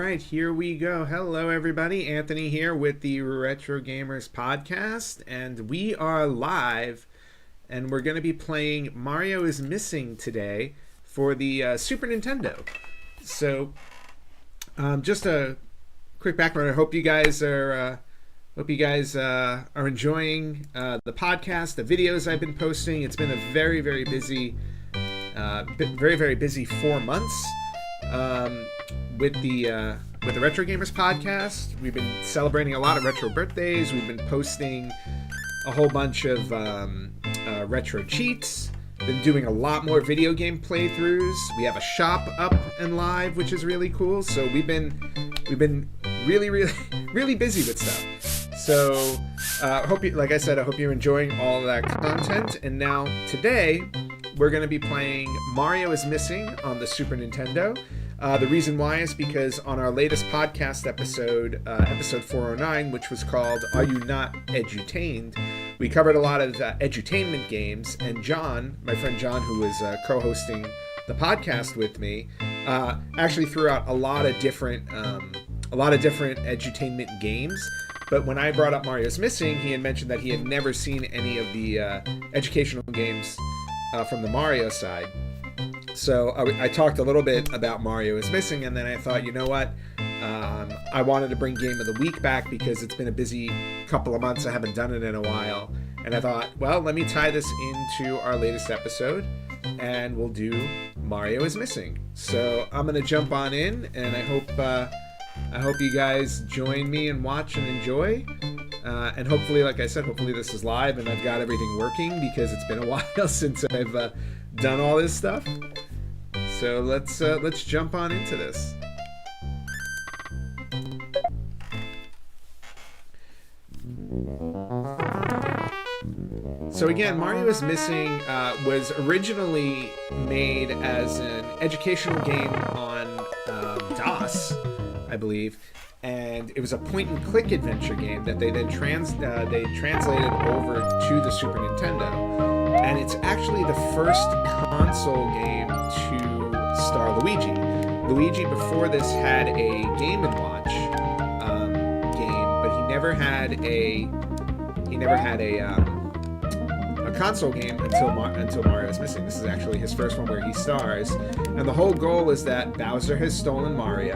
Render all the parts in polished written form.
right, here we go. Hello, everybody. Anthony here with the Retro Gamers podcast, and we are live, and we're going to be playing Mario is Missing today for the Super Nintendo. So, just a quick background. I hope you guys are enjoying the podcast, the videos I've been posting. It's been a very, very busy 4 months. With the Retro Gamers podcast. We've been celebrating a lot of retro birthdays. We've been posting a whole bunch of retro cheats. Been doing a lot more video game playthroughs. We have a shop up and live, which is really cool. So we've been really really busy with stuff. So hope you, like I said, I hope you're enjoying all of that content. And now today we're going to be playing Mario is Missing on the Super Nintendo. The reason why is because on our latest podcast episode, episode 409, which was called Are You Not Edutained, we covered a lot of edutainment games, and John, my friend John, who was co-hosting the podcast with me, actually threw out a lot of different edutainment games. But when I brought up Mario's Missing, he had mentioned that he had never seen any of the educational games from the Mario side. So I talked a little bit about Mario is Missing, and then I thought, you know what? I wanted to bring Game of the Week back because it's been a busy couple of months. I haven't done it in a while. And I thought, well, let me tie this into our latest episode, and we'll do Mario is Missing. So I'm going to jump on in, and I hope you guys join me and watch and enjoy. And hopefully, like I said, hopefully this is live and I've got everything working because it's been a while since I've done all this stuff. So let's jump on into this. So again, Mario is Missing was originally made as an educational game on DOS, I believe, and it was a point-and-click adventure game that they then translated over to the Super Nintendo. And it's actually the first console game to star Luigi. Luigi before this had a Game & Watch game, but he never had a console game until Mario is Missing. This is actually his first one where he stars. And the whole goal is that Bowser has stolen Mario,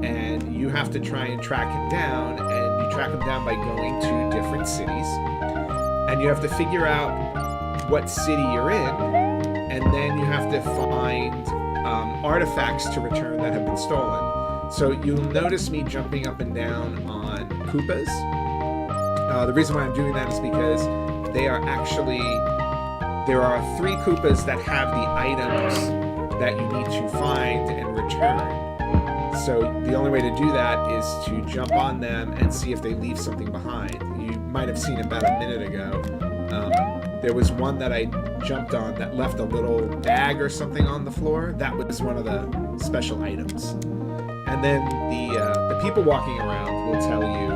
and you have to try and track him down, and you track him down by going to different cities, and you have to figure out what city you're in, and then you have to find artifacts to return that have been stolen. So you'll notice me jumping up and down on Koopas. The reason why I'm doing that is because there are 3 Koopas that have the items that you need to find and return. So the only way to do that is to jump on them and see if they leave something behind. You might have seen about a minute ago. There was one that I jumped on that left a little bag or something on the floor. That was one of the special items. And then the people walking around will tell you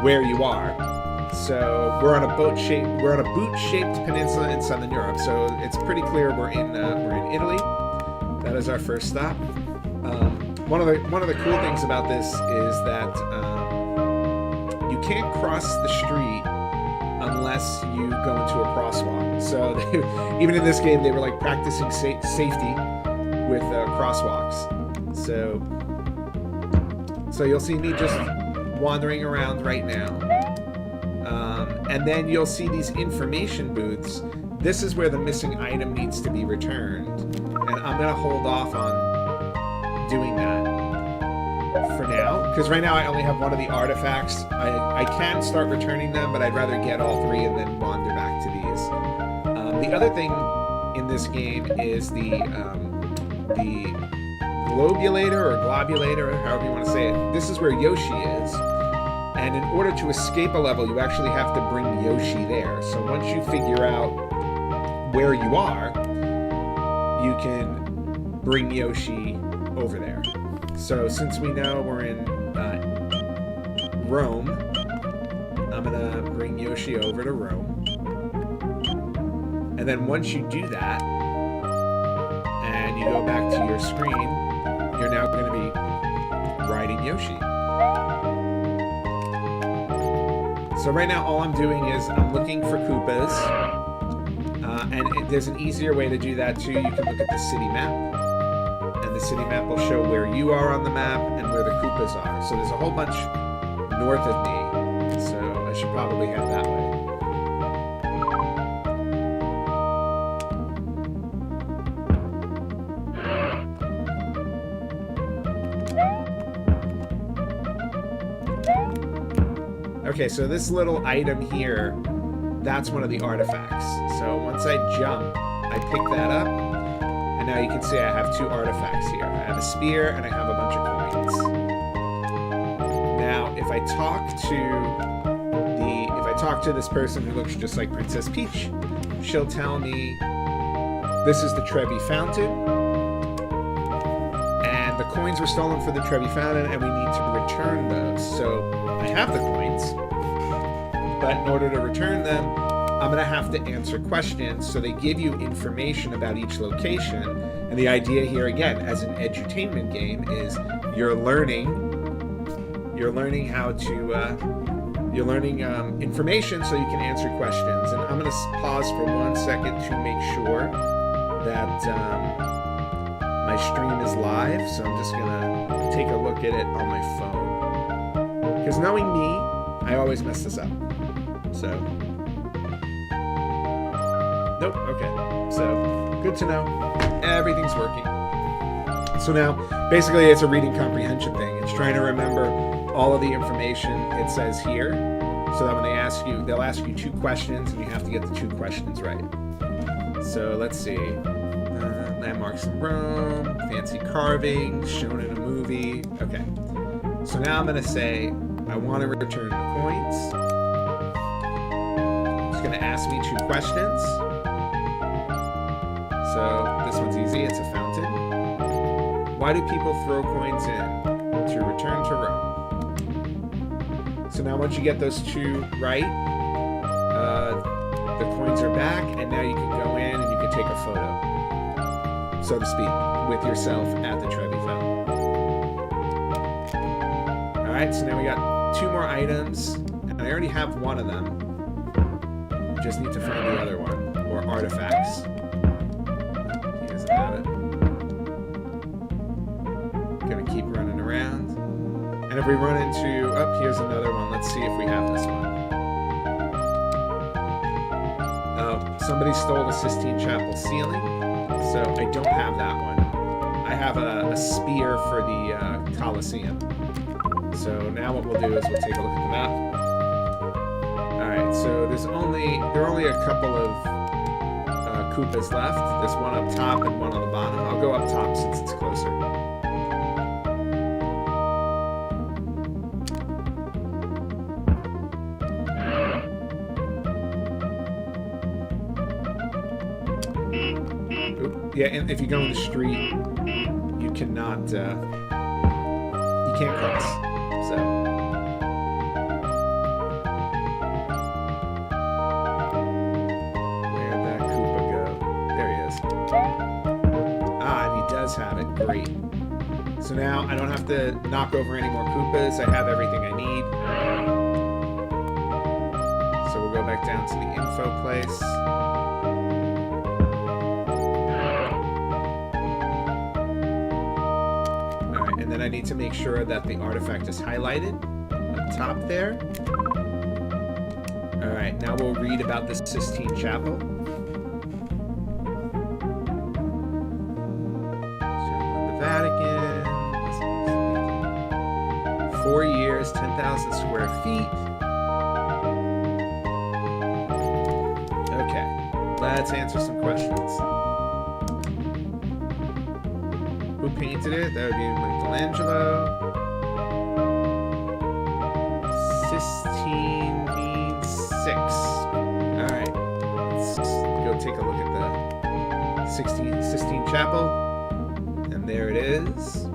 where you are. So we're on a boot-shaped peninsula in Southern Europe. So it's pretty clear we're in Italy. That is our first stop. One of the cool things about this is that you can't cross the street unless you go into a crosswalk. So even in this game, they were like practicing safety with crosswalks. So you'll see me just wandering around right now. And then you'll see these information booths. This is where the missing item needs to be returned. And I'm going to hold off on doing that for now, because right now I only have one of the artifacts. I can start returning them, but I'd rather get all 3 and then wander back to these. The other thing in this game is the globulator or globulator, or however you want to say it. This is where Yoshi is, and in order to escape a level, you actually have to bring Yoshi there. So once you figure out where you are, you can bring Yoshi over there. So since we know we're in Rome, I'm gonna bring Yoshi over to Rome. And then once you do that, and you go back to your screen, you're now going to be riding Yoshi. So right now all I'm doing is I'm looking for Koopas, and there's an easier way to do that too. You can look at the city map, and the city map will show where you are on the map and where the Koopas are. So there's a whole bunch north of me, so I should probably head that way. Okay, so this little item here, that's one of the artifacts. So once I jump, I pick that up, and now you can see I have 2 artifacts here. I have a spear and I have a bunch of coins. Now, if I talk to this person who looks just like Princess Peach, she'll tell me this is the Trevi Fountain, and the coins were stolen for the Trevi Fountain, and we need to return those. So I have the coins, but in order to return them, I'm going to have to answer questions. So they give you information about each location. And the idea here, again, as an edutainment game, is you're learning how to, information so you can answer questions. And I'm going to pause for 1 second to make sure that my stream is live. So I'm just going to take a look at it on my phone. Because knowing me, I always mess this up. So, nope, okay. So, good to know. Everything's working. So now, basically, it's a reading comprehension thing. It's trying to remember all of the information it says here, so that when they ask you, they'll ask you 2 questions, and you have to get the 2 questions right. So, let's see. Landmarks in Rome, fancy carvings, shown in a movie. Okay. So now I'm going to say, I want to return the coins. It's going to ask me 2 questions. So this one's easy. It's a fountain. Why do people throw coins in? To return to Rome. So now once you get those 2 right, the coins are back, and now you can go in and you can take a photo, so to speak, with yourself at the Trevi Fountain. Alright, so now we got 2 more items, and I already have one of them. Just need to find the other one, or artifacts. He doesn't have it. Gonna keep running around. And if we run into, oh, here's another one. Let's see if we have this one. Oh, somebody stole the Sistine Chapel ceiling, so I don't have that one. I have a spear for the Colosseum. So now what we'll do is we'll take a look at the map. Alright, so there are only a couple of Koopas left. There's one up top and one on the bottom. I'll go up top since it's closer. Oop. Yeah, and if you go in the street, you cannot, you can't cross. So, where'd that Koopa go? There he is. Ah, and he does have it. Great. So now I don't have to knock over any more Koopas. I have everything I need. So we'll go back down to the info place. Alright, and then I need to make sure that the artifact is highlighted up top there. Alright, now we'll read about the Sistine Chapel. The Vatican. 4 years, 10,000 square feet. Okay, let's answer some questions. Who painted it? That would be Michelangelo. Sistine means 6. Alright, let's go take a look at the Sistine Chapel. And there it is.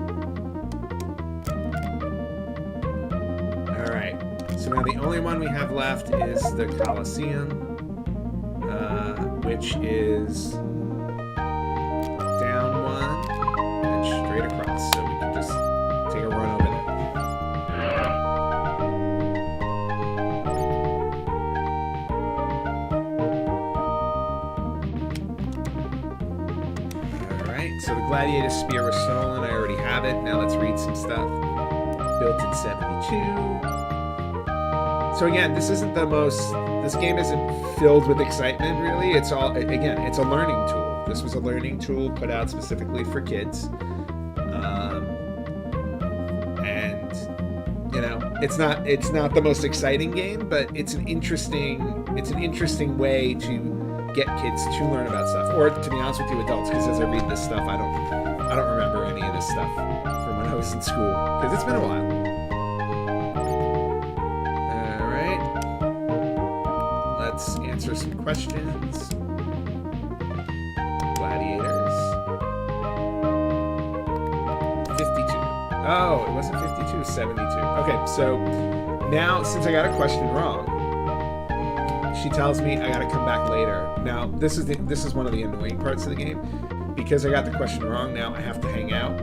Alright, so now the only one we have left is the Colosseum, which is down 1 and straight across. So we Right, so the gladiator spear was stolen. I already have it. Now let's read some stuff. Built in 72. So again, this isn't the most... This game isn't filled with excitement, really. It's all... Again, it's a learning tool. This was a learning tool put out specifically for kids. And, you know, it's not the most exciting game, but it's an interesting way to get kids to learn about stuff. Or, to be honest with you, adults, because as I read this stuff, I don't remember any of this stuff from when I was in school, because it's been a while. Let's answer some questions. Gladiators. 52. Oh, it wasn't 52, 72. Okay, so now, since I got a question wrong, she tells me I gotta come back later. Now, this is one of the annoying parts of the game. Because I got the question wrong, now I have to hang out.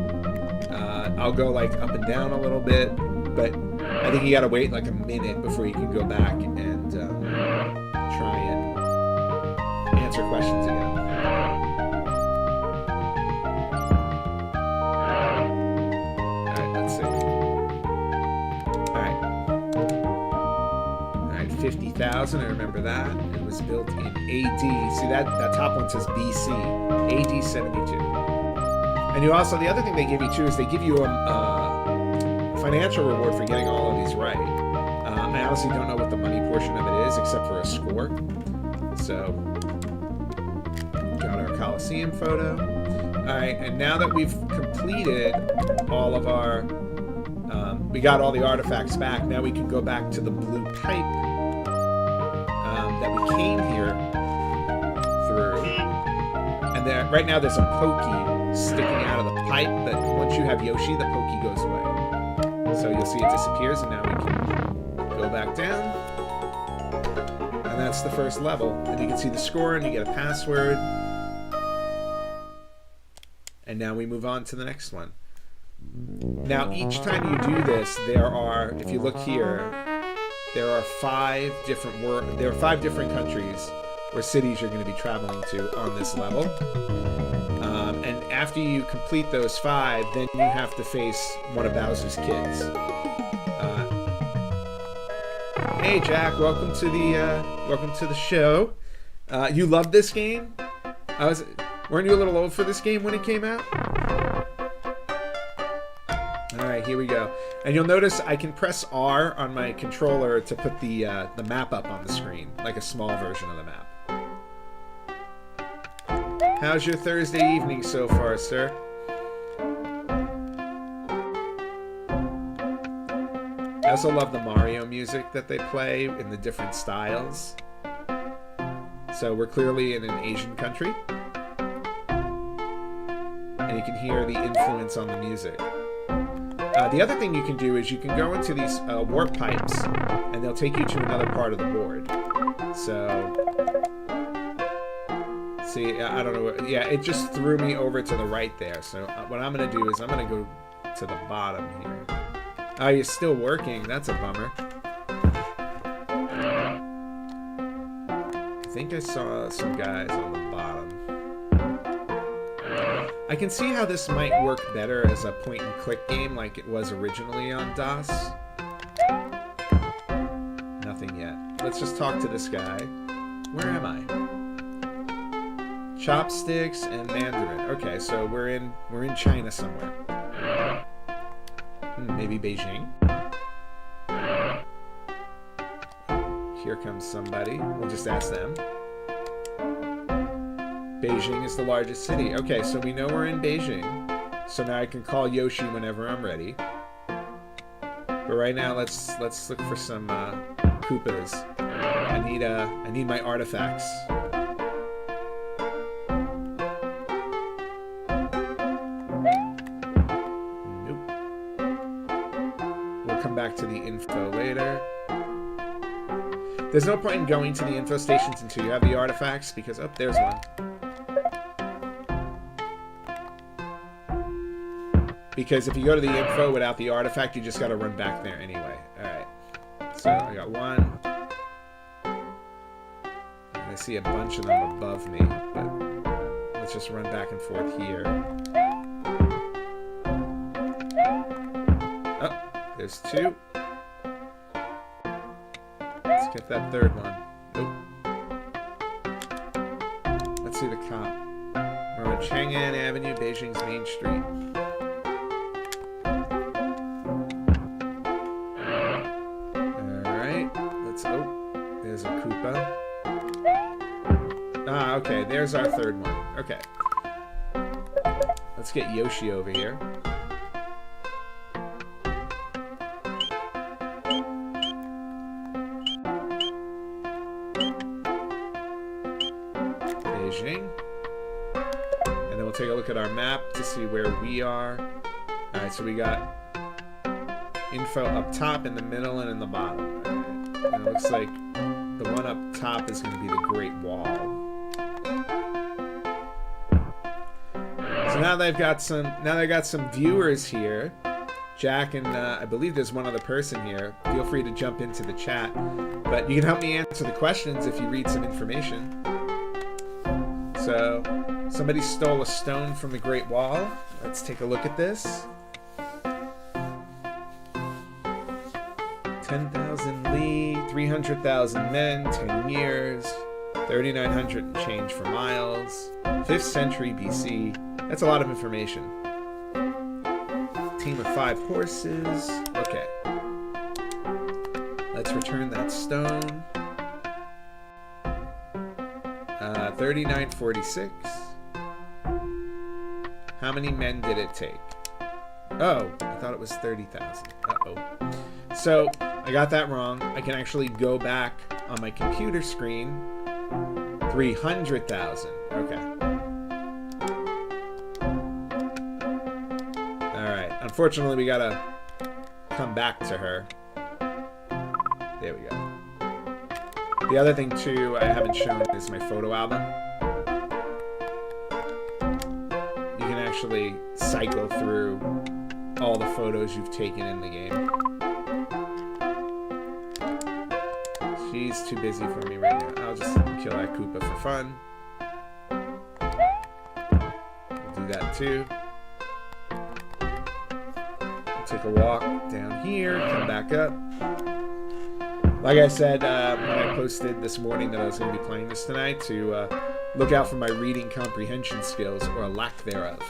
I'll go like up and down a little bit, but I think you gotta wait like a minute before you can go back and try and answer questions again. Alright, let's see. Alright, 50,000, I remember that. It was built in AD. See, that top one says BC. AD 72. And you also, the other thing they give you too is they give you a financial reward for getting all of these right. I honestly don't know what the money portion of it is, except for a score. So, got our Coliseum photo. Alright, and now that we've completed all of our... we got all the artifacts back, now we can go back to the blue pipe that we came here through. And there, right now there's a pokey sticking out of the pipe, but once you have Yoshi, the pokey goes away. So you'll see it disappears, and now we can go back down. And that's the first level. And you can see the score, and you get a password. And now we move on to the next one. Now, each time you do this, there are, if you look here, there are 5 different countries or cities you're going to be traveling to on this level. And after you complete those 5, then you have to face one of Bowser's kids. Hey Jack, welcome to the show. You love this game? Weren't you a little old for this game when it came out? Alright, here we go. And you'll notice I can press R on my controller to put the map up on the screen, like a small version of the map. How's your Thursday evening so far, sir? I also love the Mario music that they play in the different styles. So we're clearly in an Asian country. And you can hear the influence on the music. The other thing you can do is you can go into these warp pipes, and they'll take you to another part of the board. So... See, I don't know. Yeah, it just threw me over to the right there. So what I'm going to do is I'm going to go to the bottom here. Oh, you're still working. That's a bummer. I think I saw some guys on the bottom. I can see how this might work better as a point-and-click game like it was originally on DOS. Nothing yet. Let's just talk to this guy. Where am I? Chopsticks and Mandarin. Okay, so we're in China somewhere. Maybe Beijing. Here comes somebody. We'll just ask them. Beijing is the largest city. Okay, so we know we're in Beijing. So now I can call Yoshi whenever I'm ready. But right now, let's look for some Koopas. I need my artifacts. Back to the info later. There's no point in going to the info stations until you have the artifacts, because, oh, there's one. Because if you go to the info without the artifact, you just gotta run back there anyway. Alright. So, I got one. And I see a bunch of them above me, but let's just run back and forth here. Oh, there's 2. Let's get that 3rd one. Nope. Let's see the cop. We're on Chang'an Avenue, Beijing's Main Street. Alright, let's... Oh, there's a Koopa. Ah, okay, there's our 3rd one. Okay. Let's get Yoshi over here. Beijing. And then we'll take a look at our map to see where we are. Alright, so we got info up top, in the middle, and in the bottom. Alright. And it looks like the one up top is going to be the Great Wall. So now that I've got some viewers here, Jack and I believe there's one other person here. Feel free to jump into the chat, but you can help me answer the questions if you read some information. So, somebody stole a stone from the Great Wall. Let's take a look at this. 10,000 li, 300,000 men, 10 years, 3,900 and change for miles, 5th century BC. That's a lot of information. Team of 5 horses. Okay. Let's return that stone. 3946. How many men did it take? Oh, I thought it was 30,000. Uh-oh. So, I got that wrong. I can actually go back on my computer screen. 300,000. Okay. Alright. Unfortunately, we gotta come back to her. There we go. The other thing, too, I haven't shown is my photo album. You can actually cycle through all the photos you've taken in the game. She's too busy for me right now. I'll just kill that Koopa for fun. We'll do that, too. We'll take a walk down here, come back up. Like I said when I posted this morning that I was going to be playing this tonight, to look out for my reading comprehension skills, or a lack thereof.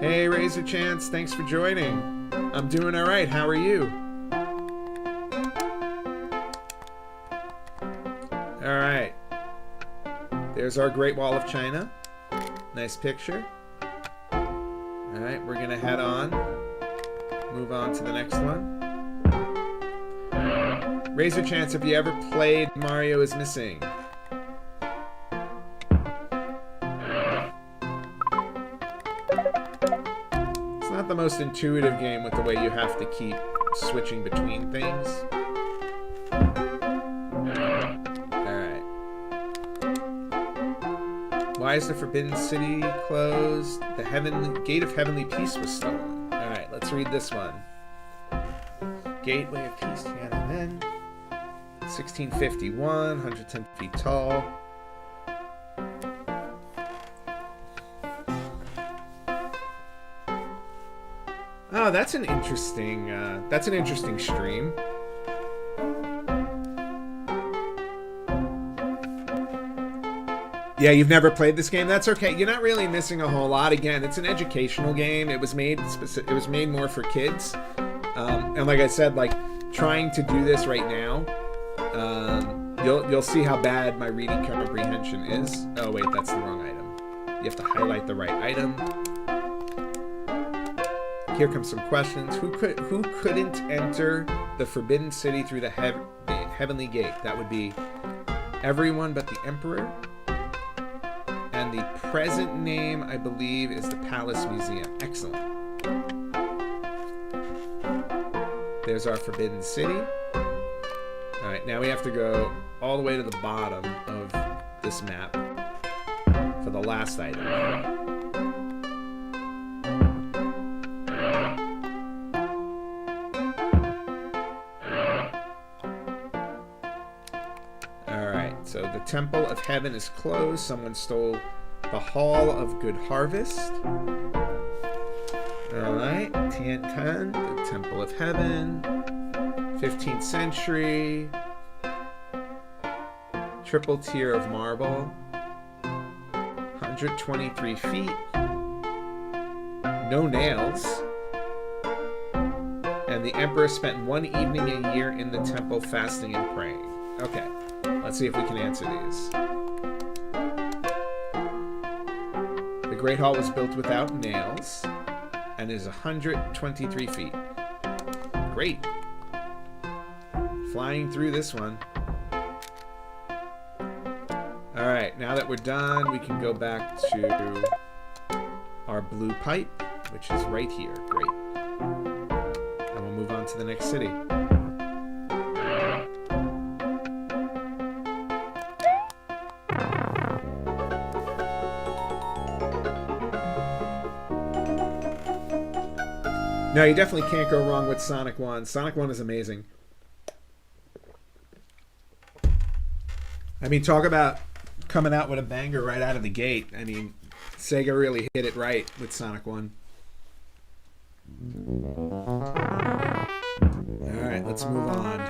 Hey, Razor Chance, thanks for joining. I'm doing alright, how are you? Alright. There's our Great Wall of China. Nice picture. Alright, we're going to head on. Move on to the next one. Razor Chance, have you ever played Mario is Missing? It's not the most intuitive game with the way you have to keep switching between things. Alright. Why is the Forbidden City closed? The Gate of Heavenly Peace was stolen. Alright, let's read this one. Gateway of Peace, Tiananmen. 1651, 110 feet tall. Oh, that's an interesting stream. Yeah, you've never played this game? That's okay. You're not really missing a whole lot. Again, it's an educational game. It was made more for kids. And like I said, like trying to do this right now, you'll see how bad my reading comprehension is. Oh wait, that's the wrong item. You have to highlight the right item. Here comes some questions. Who couldn't enter the Forbidden City through the Heavenly Gate? That would be everyone but the Emperor. And the present name, I believe, is the Palace Museum. Excellent. There's our Forbidden City. Alright, now we have to go all the way to the bottom of this map for the last item. Alright. So the Temple of Heaven is closed. Someone stole the Hall of Good Harvest. Alright, Tian, the Temple of Heaven. 15th century. Triple tier of marble. 123 feet. No nails. And the emperor spent one evening a year in the temple fasting and praying. Okay, let's see if we can answer these. The Great Hall was built without nails and is 123 feet. Great. Flying through this one. Alright, now that we're done, we can go back to our blue pipe, which is right here. Great. And we'll move on to the next city. No, you definitely can't go wrong with Sonic 1. Sonic 1 is amazing. I mean, talk about coming out with a banger right out of the gate. I mean, Sega really hit it right with Sonic 1. Alright, let's move on.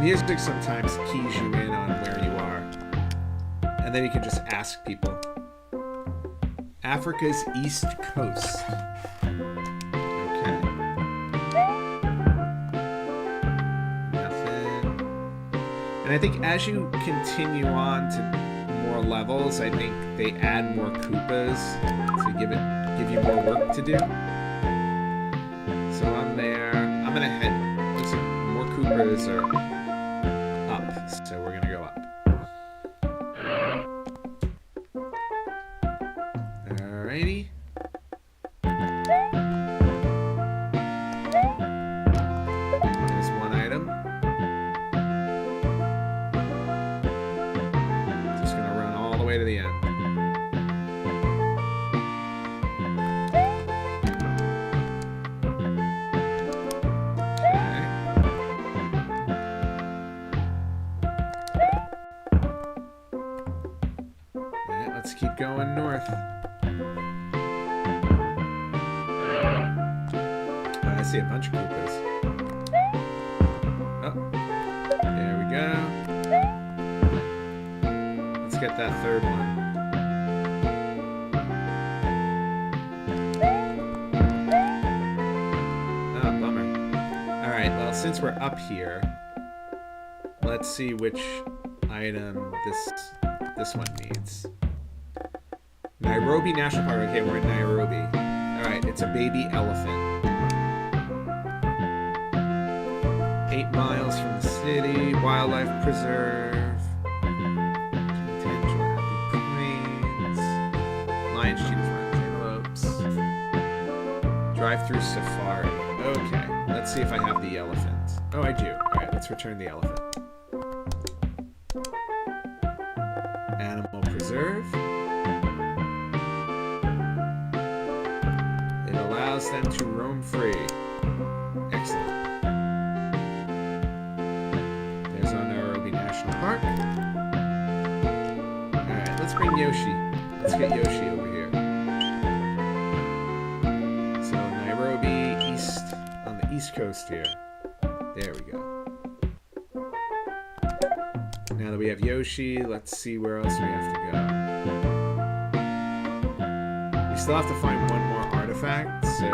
Music sometimes keys you in on where you are, and then you can just ask people. Africa's East Coast. Okay. Nothing. And I think as you continue on to more levels, I think they add more Koopas to give you more work to do. So I'm there. I'm gonna head. Listen, more Koopas are. So we're gonna go up. Alrighty. There's one item. Just gonna run all the way to the end. Keep going north. I see a bunch of Koopas. Oh, there we go. Let's get that third one. Oh, bummer. Alright, well, since we're up here, let's see which item this one needs. Nairobi National Park. Okay, we're in Nairobi. Alright, it's a baby elephant. 8 miles from the city. Wildlife Preserve. Potential Happy Plains. Lions, cheetahs, rhinos, antelopes. Drive-through safari. Okay, let's see if I have the elephant. Oh, I do. Alright, let's return the elephant. Animal Preserve. Allows them to roam free. Excellent. There's our Nairobi National Park. Alright, let's bring Yoshi. Let's get Yoshi over here. So, Nairobi East, on the East Coast here. There we go. Now that we have Yoshi, let's see where else we have to go. We still have to find one more artifact, so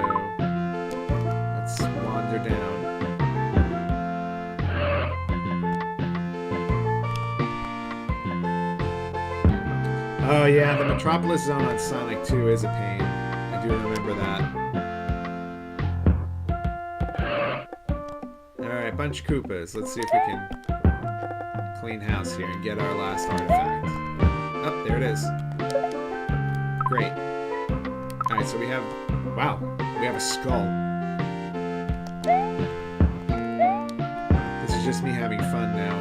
let's wander down. Oh yeah, the Metropolis Zone on Sonic 2 is a pain. I do remember that. Alright, bunch of Koopas. Let's see if we can clean house here and get our last artifact. Oh, there it is. Great. Alright, Alright, so we have... Wow, we have a skull. This is just me having fun now.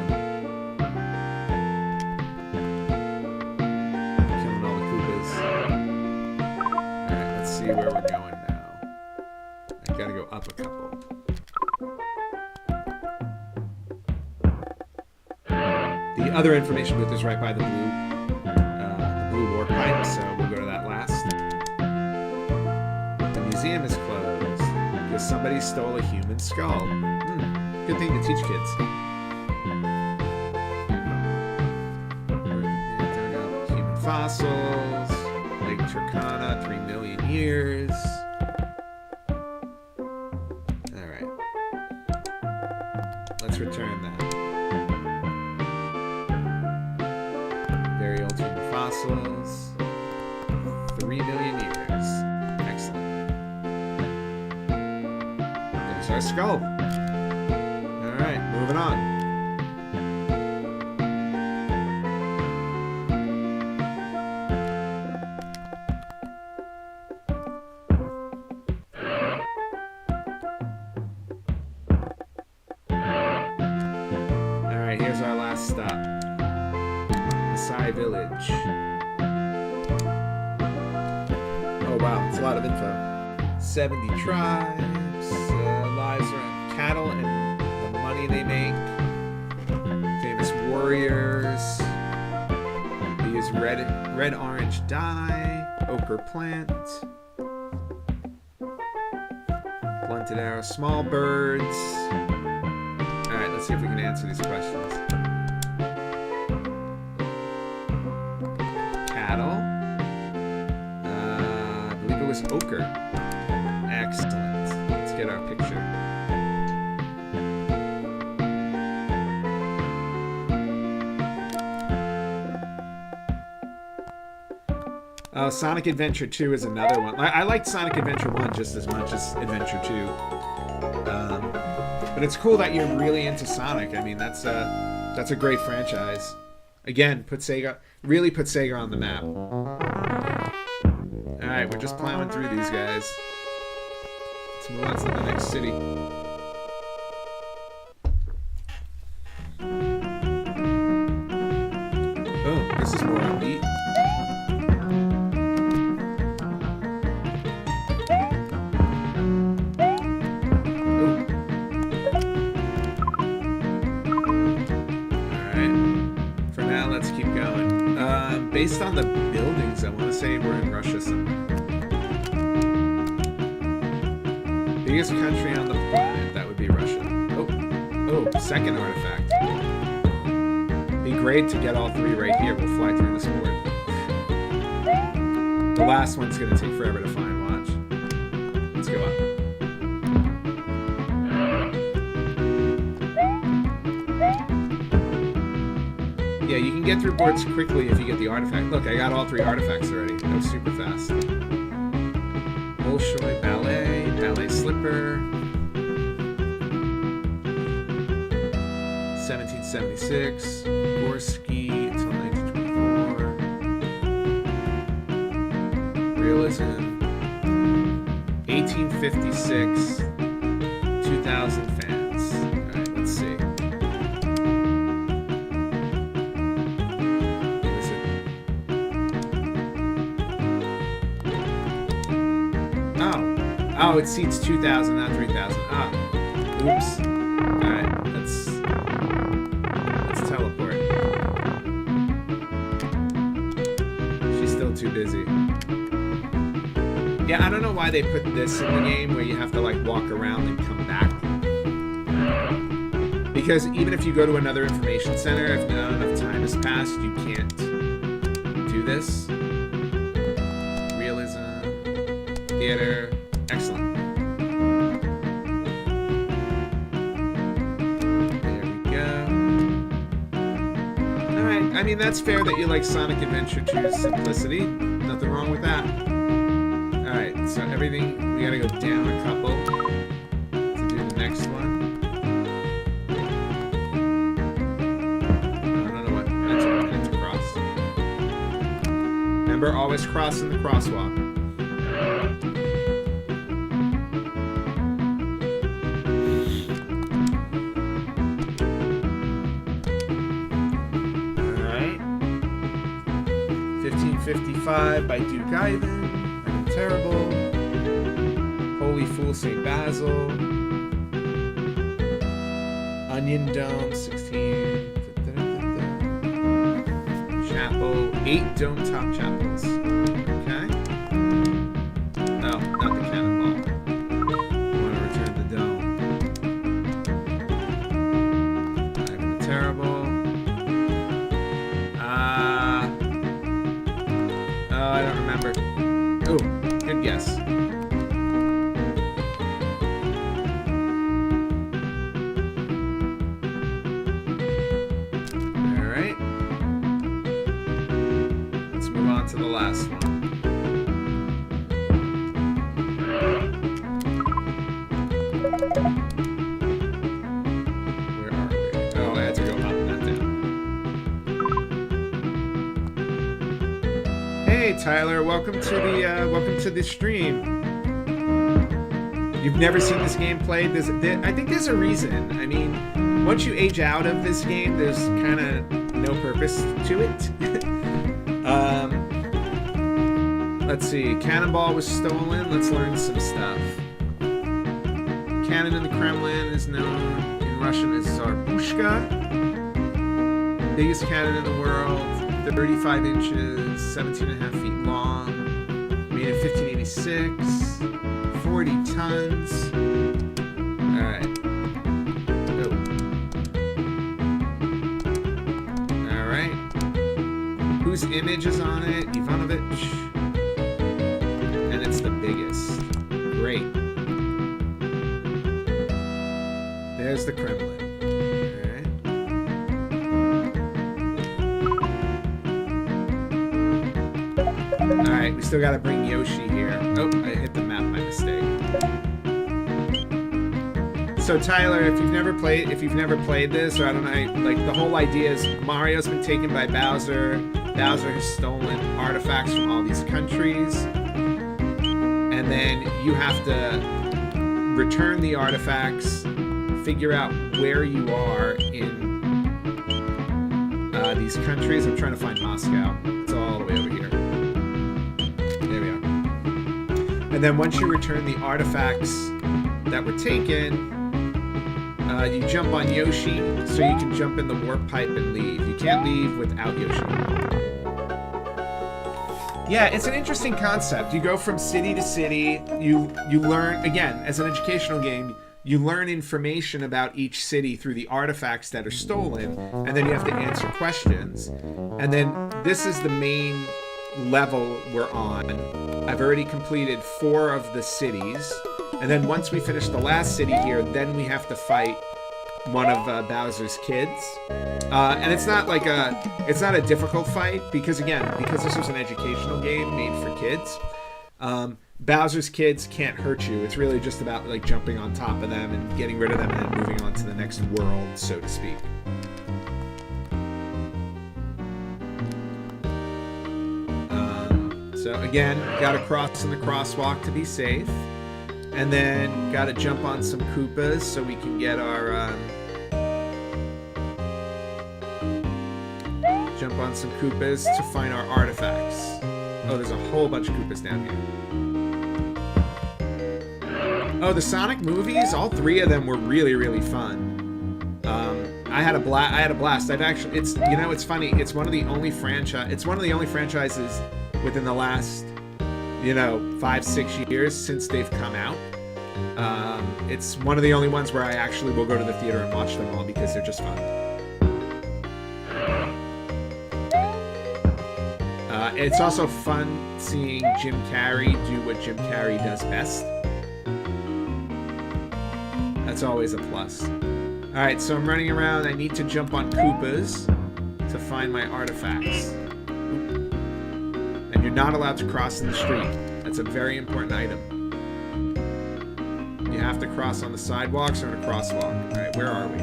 Killing all the Koopas. Alright, let's see where we're going now. I gotta go up a couple. The other information booth is right by the blue warp pipe, so we'll go to that last. The museum is closed because somebody stole a human skull. Good thing to teach kids. Human fossils, Lake Turkana, 3 million years. Alright. Let's return that. Very old human fossils. 3 million years. Excellent. There's our skull. Alright, moving on. Alright, here's our last stop. Masai Village. Oh wow, it's a lot of info. 70 tribes, lives around cattle and the money they make. Famous warriors. They use red-orange dye. Ochre plant. Blunted arrow, small birds. Alright, let's see if we can answer these questions. Cattle. I believe it was ochre. Excellent. Let's get our picture. Sonic Adventure 2 is another one. I liked Sonic Adventure 1 just as much as Adventure 2. But it's cool that you're really into Sonic. I mean, that's a great franchise. Again, really put Sega on the map. Alright, we're just plowing through these guys. Let's move on to the next city. Oh, this is more upbeat. Based on the buildings, I want to say we're in Russia somewhere. Biggest country on the planet, that would be Russia. Oh, second artifact. Be great to get all three right here. We'll fly through this board. The last one's going to take forever to find. Watch. Let's go up. Yeah, you can get through boards quickly if you get the artifact. Look, I got all three artifacts already. That was super fast. Bolshoi Ballet, Ballet Slipper. 1776. Gorski until 1924. Realism. 1856. 2,000 fans. Alright, let's see. Oh, it seats 2,000, not 3,000. Ah, oops. Alright, let's teleport. She's still too busy. Yeah, I don't know why they put this in the game where you have to like walk around and come back. Because even if you go to another information center, if not enough time has passed, you can't do this. Realism, theater. Excellent. There we go. Alright, I mean, that's fair that you like Sonic Adventure 2's simplicity. Nothing wrong with that. Alright, so everything, we gotta go down a couple to do the next one. I don't know what, that's a cross. Remember, always crossing the crosswalk. 55 by Duke Ivan. I'm terrible. Holy Fool, St. Basil. Onion Dome, 16. Chapel, 8 dome top chapels. Okay. No, not the cannonball. I want to return the dome. I'm terrible. Oh, I don't remember. Oh, good guess. To the last one. Where are we? Oh, I had to go up, not down. Hey, Tyler, welcome to the stream. You've never seen this game played? I think there's a reason. I mean, once you age out of this game, there's kind of no purpose to it. Let's see. Cannonball was stolen. Let's learn some stuff. Cannon in the Kremlin is known in Russian as Zarbushka. Biggest cannon in the world. 35 inches, 17.5 feet long. Made in 1586. 40 tons. Alright. Oh. Alright. Whose image is on it? Ivanovich. It's the biggest. Great. There's the Kremlin. Alright. Alright, we still gotta bring Yoshi here. Oh, I hit the map by mistake. So Tyler, if you've never played this, or I don't know, like the whole idea is Mario's been taken by Bowser. Bowser has stolen artifacts from all these countries. And then you have to return the artifacts, figure out where you are in these countries. I'm trying to find Moscow. It's all the way over here. There we are. And then once you return the artifacts that were taken, you jump on Yoshi so you can jump in the warp pipe and leave. You can't leave without Yoshi. Yeah, it's an interesting concept. You go from city to city. You learn, again, as an educational game, you learn information about each city through the artifacts that are stolen, and then you have to answer questions. And then this is the main level we're on. I've already completed 4 of the cities, and then once we finish the last city here, then we have to fight one of Bowser's kids. And it's not a difficult fight because this was an educational game made for kids. Bowser's kids can't hurt you. It's really just about like jumping on top of them and getting rid of them and then moving on to the next world, so to speak. So again, gotta cross in the crosswalk to be safe. And then gotta jump on some Koopas so we can get our jump on some Koopas to find our artifacts. Oh, there's a whole bunch of Koopas down here. Oh, the Sonic movies, all 3 of them were really, really fun. I had a blast. It's funny. It's one of the only franchises within the last 5-6 years since they've come out. It's one of the only ones where I actually will go to the theater and watch them all because they're just fun. It's also fun seeing Jim Carrey do what Jim Carrey does best. That's always a plus. Alright, so I'm running around. I need to jump on Koopas to find my artifacts. Oop. And you're not allowed to cross in the street. That's a very important item. You have to cross on the sidewalks or in a crosswalk. Alright, where are we?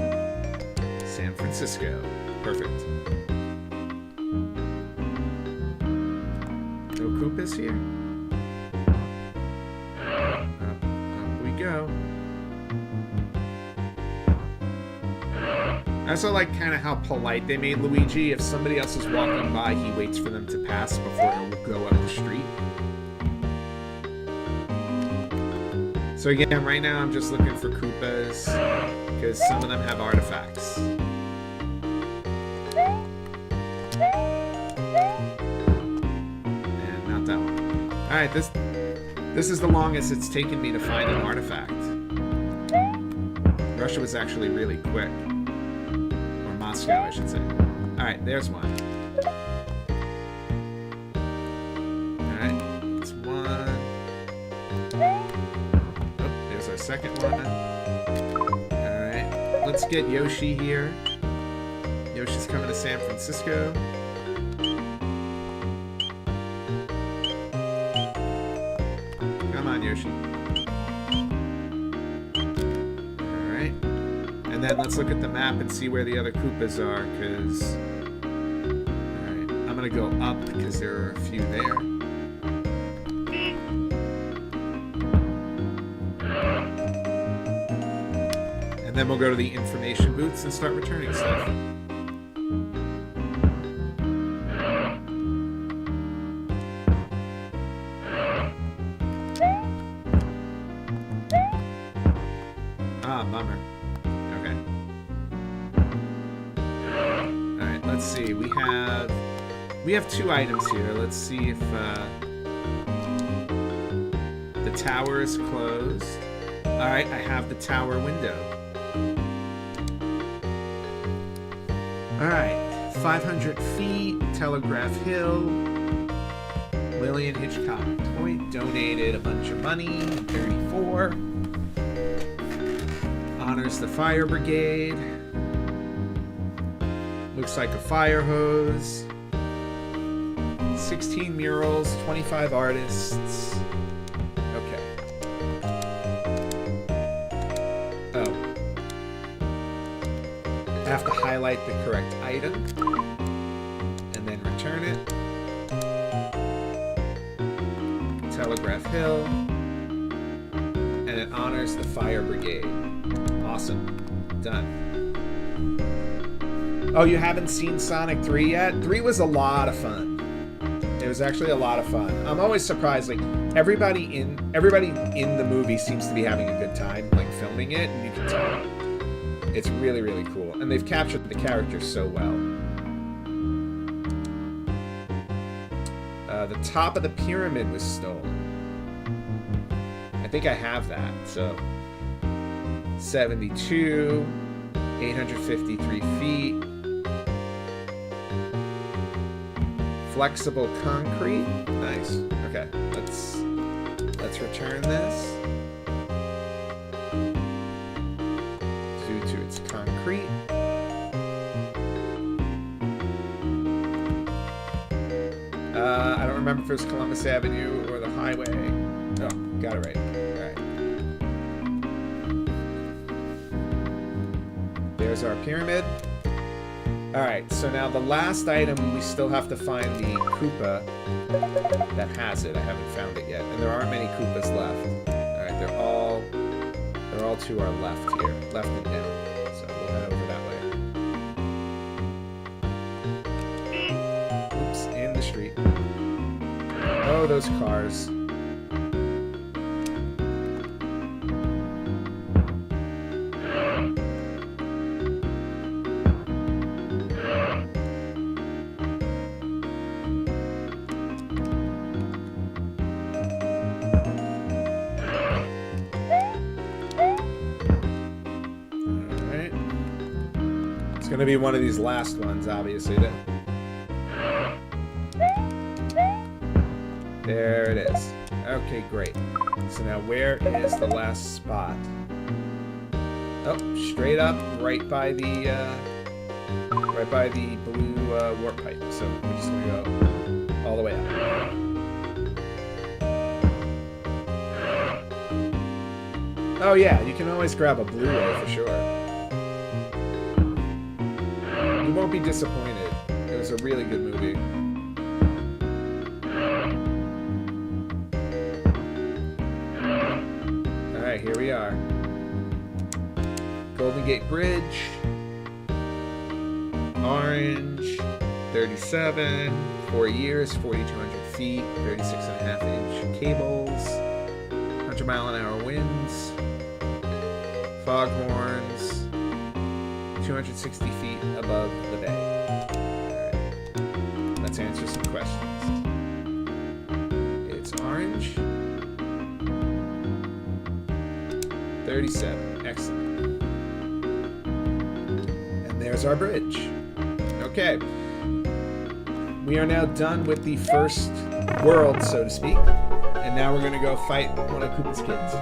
San Francisco. Perfect. No Koopas here? Up we go. I also like kind of how polite they made Luigi. If somebody else is walking by, he waits for them to pass before he'll go up the street. So again, right now I'm just looking for Koopas, because some of them have artifacts. And not that one. Alright, this is the longest it's taken me to find an artifact. Russia was actually really quick. Or Moscow, I should say. Alright, there's one. Alright, that's one. Oh, there's our second one. Alright, let's get Yoshi here. Yoshi's coming to San Francisco. Come on, Yoshi. Alright. And then let's look at the map and see where the other Koopas are, because... Alright, I'm gonna go up because there are a few there. And then we'll go to the information booths and start returning stuff. Ah, bummer. Okay. Alright, let's see. We have 2 items here. Let's see if the tower is closed. Alright, I have the tower window. Alright, 500 feet, Telegraph Hill, Lillian Hitchcock Point donated a bunch of money, 34. Honors the fire brigade. Looks like a fire hose. 16 murals, 25 artists. Okay. Oh. I have to highlight the correct item and then return it. Telegraph Hill. And it honors the fire brigade. Awesome. Done. Oh, you haven't seen Sonic 3 yet? 3 was a lot of fun. It was actually a lot of fun. I'm always surprised, like, everybody in the movie seems to be having a good time, like, filming it, and you can tell. It's really, really cool. And they've captured the characters so well. The top of the pyramid was stolen. I think I have that, so... 72, 853 feet. Flexible concrete. Nice. Okay, let's return this. Due to its concrete. I don't remember if it was Columbus Avenue or the highway. Oh, got it right. There's our pyramid. Alright, so now the last item, we still have to find the Koopa that has it. I haven't found it yet. And there aren't many Koopas left. Alright, they're all to our left here. Left and down. So we'll head over that way. Oops, in the street. Oh, those cars. Gonna be one of these last ones, obviously. There it is. Okay, great. So now where is the last spot? Oh, straight up, right by the blue warp pipe. So we're just gonna go all the way up. Oh yeah, you can always grab a Blu-ray for sure. You won't be disappointed. It was a really good movie. Alright, here we are. Golden Gate Bridge. Orange, 37, 4 years, 4,200 feet, 36.5-inch cables, 100-mile-an-hour winds, foghorns, 260 feet above the bay. Alright, let's answer some questions. It's orange, 37, excellent. And there's our bridge. Okay, we are now done with the first world, so to speak, and now we're going to go fight one of Koopa's kids.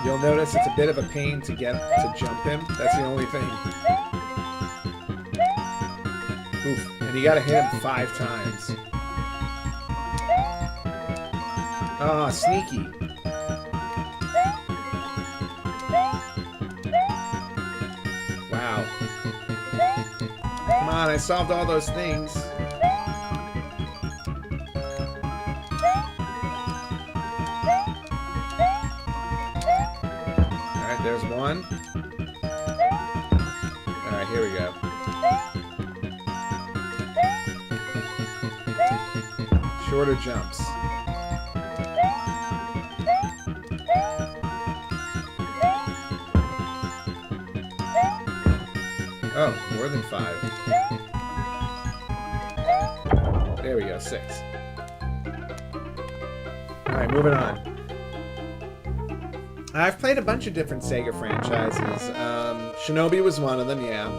You'll notice it's a bit of a pain to get to jump him. That's the only thing. Oof. And you gotta hit him 5 times. Ah, sneaky. Wow. Come on, I solved all those things. There's one. Alright, here we go. Shorter jumps. Oh, more than 5. There we go, 6. Alright, moving on. I've played a bunch of different Sega franchises. Shinobi was one of them, yeah.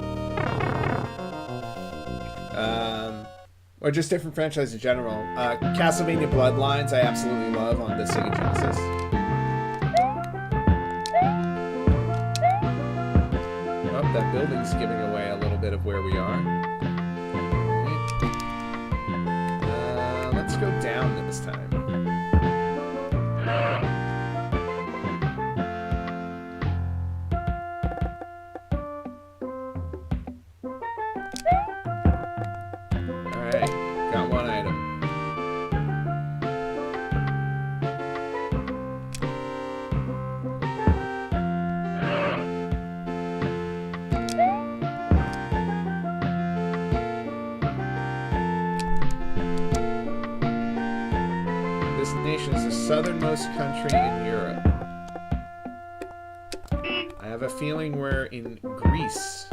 Or just different franchises in general. Castlevania Bloodlines I absolutely love on the Sega Genesis. Oh, that building's giving away a little bit of where we are. Let's go down this time. Got one item. This nation is the southernmost country in Europe. I have a feeling we're in Greece.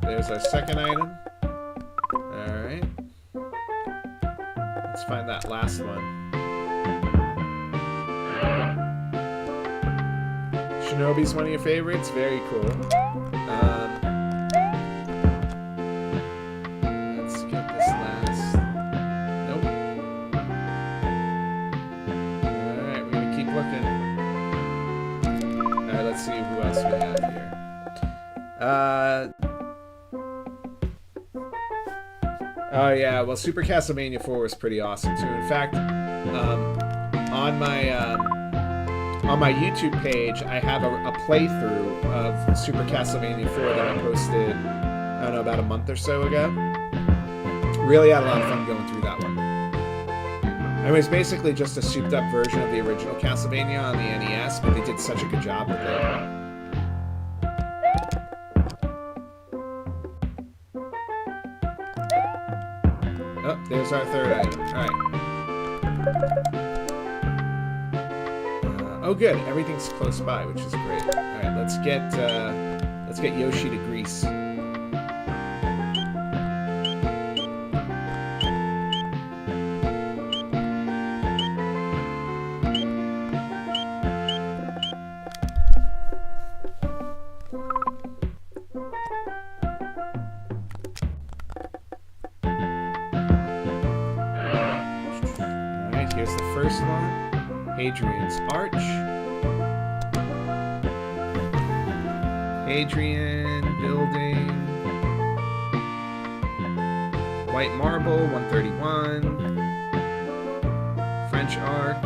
There's our second item. Alright. Let's find that last one. Shinobi's one of your favorites? Very cool. Let's get this last. Nope. Alright, we're gonna keep looking. Alright, let's see who else we have here. Oh yeah, well, Super Castlevania 4 was pretty awesome too. In fact, on my YouTube page, I have a playthrough of Super Castlevania 4 that I posted, I don't know, about a month or so ago. Really had a lot of fun going through that one. It was basically just a souped up version of the original Castlevania on the NES, but they did such a good job with it. Oh, there's our third item. Alright. Oh good, everything's close by, which is great. Alright, let's get Yoshi to Greece. one. Hadrian's Arch. Hadrian Building. White Marble, 131. French Arc.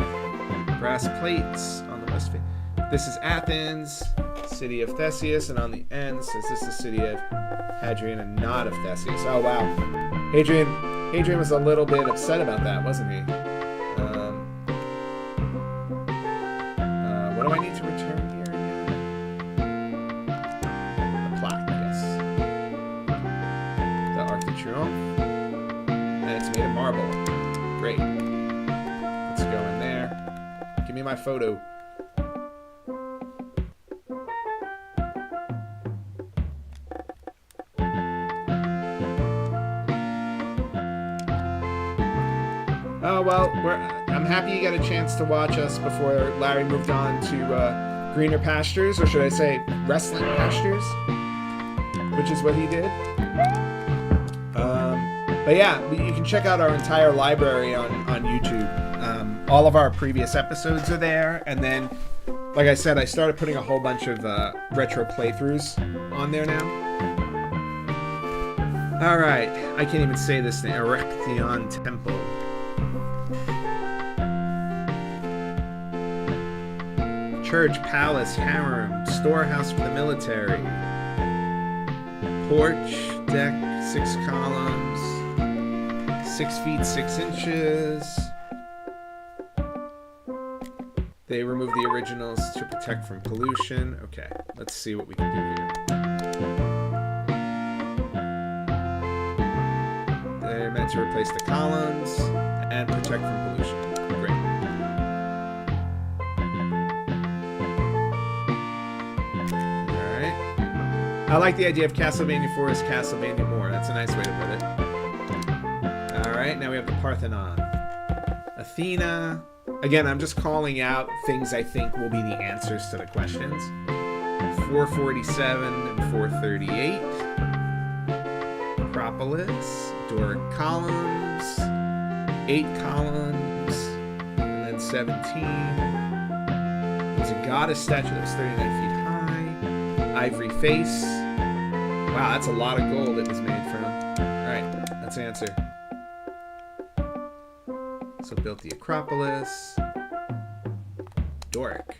Brass plates on the west face. This is Athens, city of Theseus, and on the end says this is the city of Hadrian and not of Theseus. Oh wow, Hadrian was a little bit upset about that, wasn't he? What do I need to return here? A plaque, yes. The Arc de Triomphe, and it's made of marble. Great. Let's go in there. Give me my photo. Oh, well, I'm happy you got a chance to watch us before Larry moved on to greener pastures, or should I say wrestling pastures, which is what he did. But yeah, you can check out our entire library on YouTube. All of our previous episodes are there, and then, like I said, I started putting a whole bunch of retro playthroughs on there now. Alright, I can't even say this name. Erection Temple. Church, palace, harem, storehouse for the military. Porch, deck, 6 columns, 6 feet 6 inches. They removed the originals to protect from pollution. Okay, let's see what we can do here. They're meant to replace the columns and protect from pollution. Great. Alright. I like the idea of Castlevania 4 as Castlevania more. That's a nice way to put it. Alright, now we have the Parthenon. Athena. Again, I'm just calling out things I think will be the answers to the questions. 447 and 438. Acropolis. Doric columns. 8 columns. And then 17. There's a goddess statue that was 39 feet high. Ivory face. Wow, that's a lot of gold it was made from. Alright, let's answer. So built the Acropolis. Doric.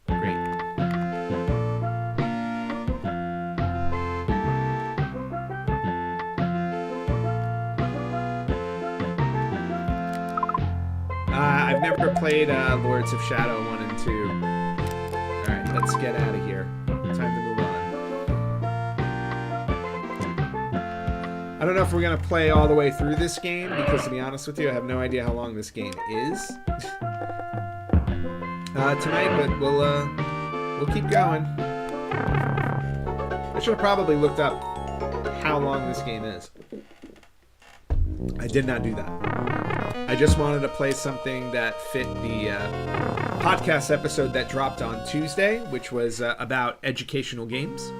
Great. I've never played Lords of Shadow 1 and 2. Alright, let's get out of here. Time to move on. I don't know if we're going to play all the way through this game, because to be honest with you, I have no idea how long this game is. Tonight, but we'll keep going. I should have probably looked up how long this game is. I did not do that. I just wanted to play something that fit the podcast episode that dropped on Tuesday, which was about educational games.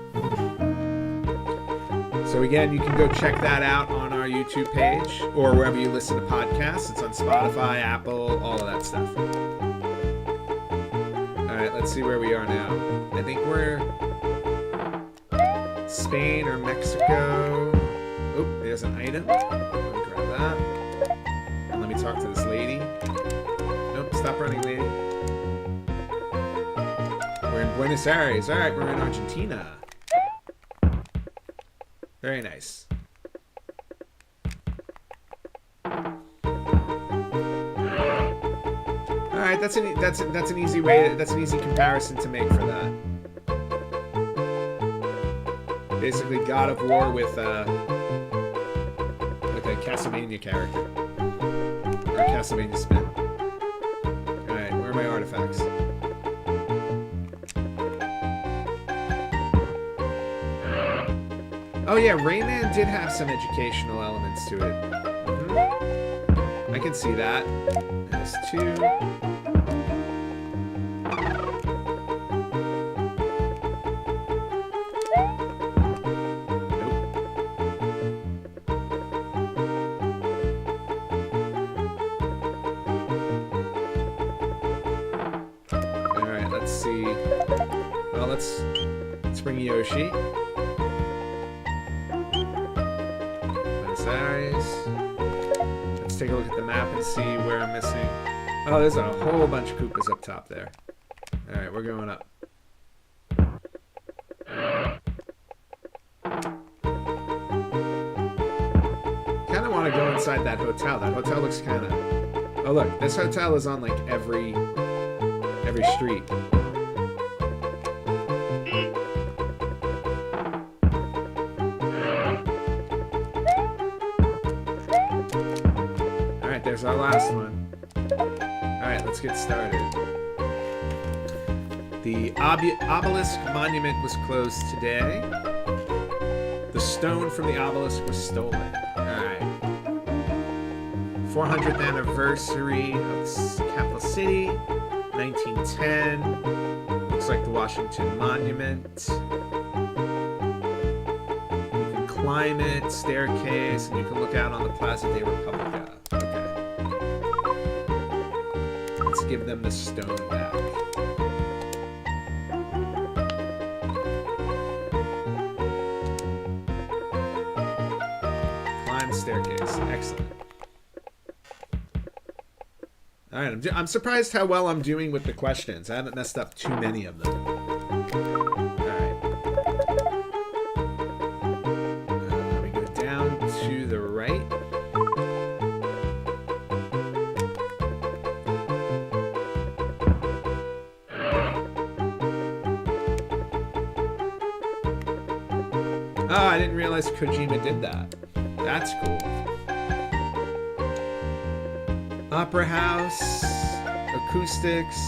So again, you can go check that out on our YouTube page or wherever you listen to podcasts. It's on Spotify, Apple, all of that stuff. Alright, let's see where we are now. I think we're Spain or Mexico. Oh, there's an item. Let me grab that. And let me talk to this lady. Nope, stop running, lady. We're in Buenos Aires. Alright, we're in Argentina. Very nice. All right, that's an easy way. That's an easy comparison to make for that. Basically, God of War with a Castlevania character or a Castlevania spin. All right, where are my artifacts? Oh yeah, Rayman did have some educational elements to it. I can see that. There's 2. Nope. let's bring Yoshi. Buenos Aires. Let's take a look at the map and see where I'm missing. Oh, there's a whole bunch of Koopas up top there. All right, we're going up. Kind of want to go inside that hotel. That hotel looks kind of... Oh, look, this hotel is on like every street. All right, there's our last one. All right, let's get started. The obelisk monument was closed today. The stone from the obelisk was stolen. All right. 400th anniversary of the capital city. 1910. Looks like the Washington Monument. You can climb it, staircase, and you can look out on the Plaza de Republica. Okay. Let's give them the stone back. Climb staircase. Excellent. All right, I'm surprised how well I'm doing with the questions. I haven't messed up too many of them. All right. We go down to the right. Oh, I didn't realize Kojima did that. That's cool. Opera House, acoustics,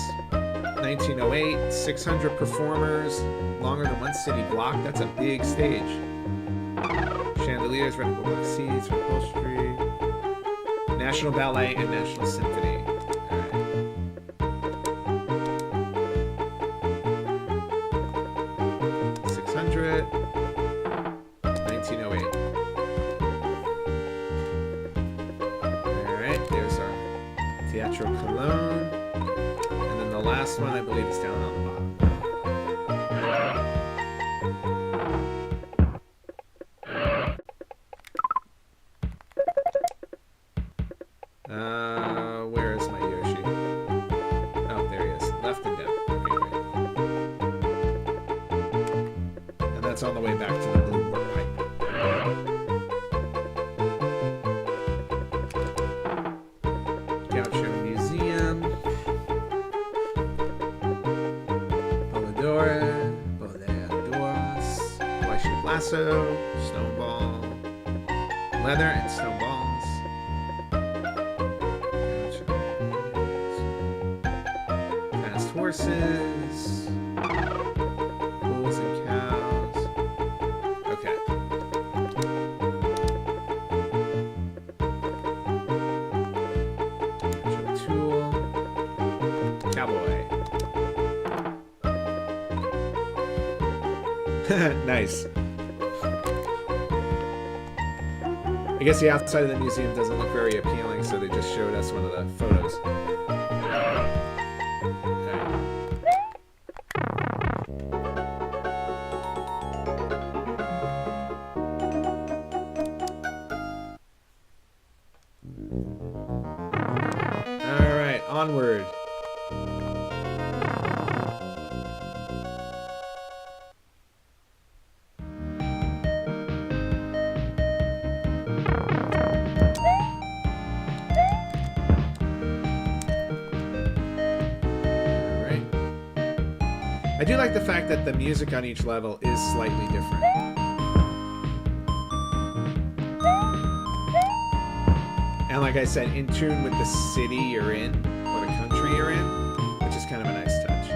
1908, 600 performers, longer than one city block. That's a big stage. Chandeliers, vertical black seats, upholstery, National Ballet and National Symphony. All right. $600, 1908. All right, there's our Teatro Cologne, and then the last one I believe is down on the bottom. Where is my Yoshi? Oh, there he is. Left and down. Okay, great. And that's on the way back to the blue warp pipe. Gaucho Museum, Boleadoras, White Lasso, Snowball, Leather and Snowballs, Fast Horses, Bulls and Cows. Okay. Tool. Cowboy. Nice. I guess the outside of the museum doesn't look very appealing, so they just showed us one of the photos. All right, onward. I do like the fact that the music on each level is slightly different. And like I said, in tune with the city you're in, or the country you're in, which is kind of a nice touch.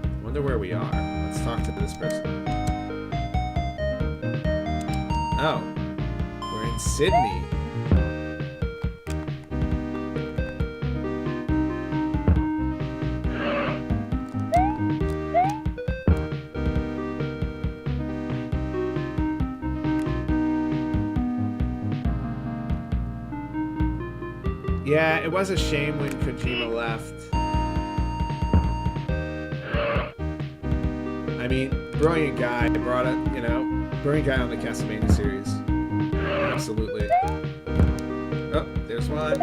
I wonder where we are. Let's talk to this person. Oh, we're in Sydney. Yeah, it was a shame when Kojima left. I mean, brilliant guy. Brought it, brilliant guy on the Castlevania series. Absolutely. Oh, there's one.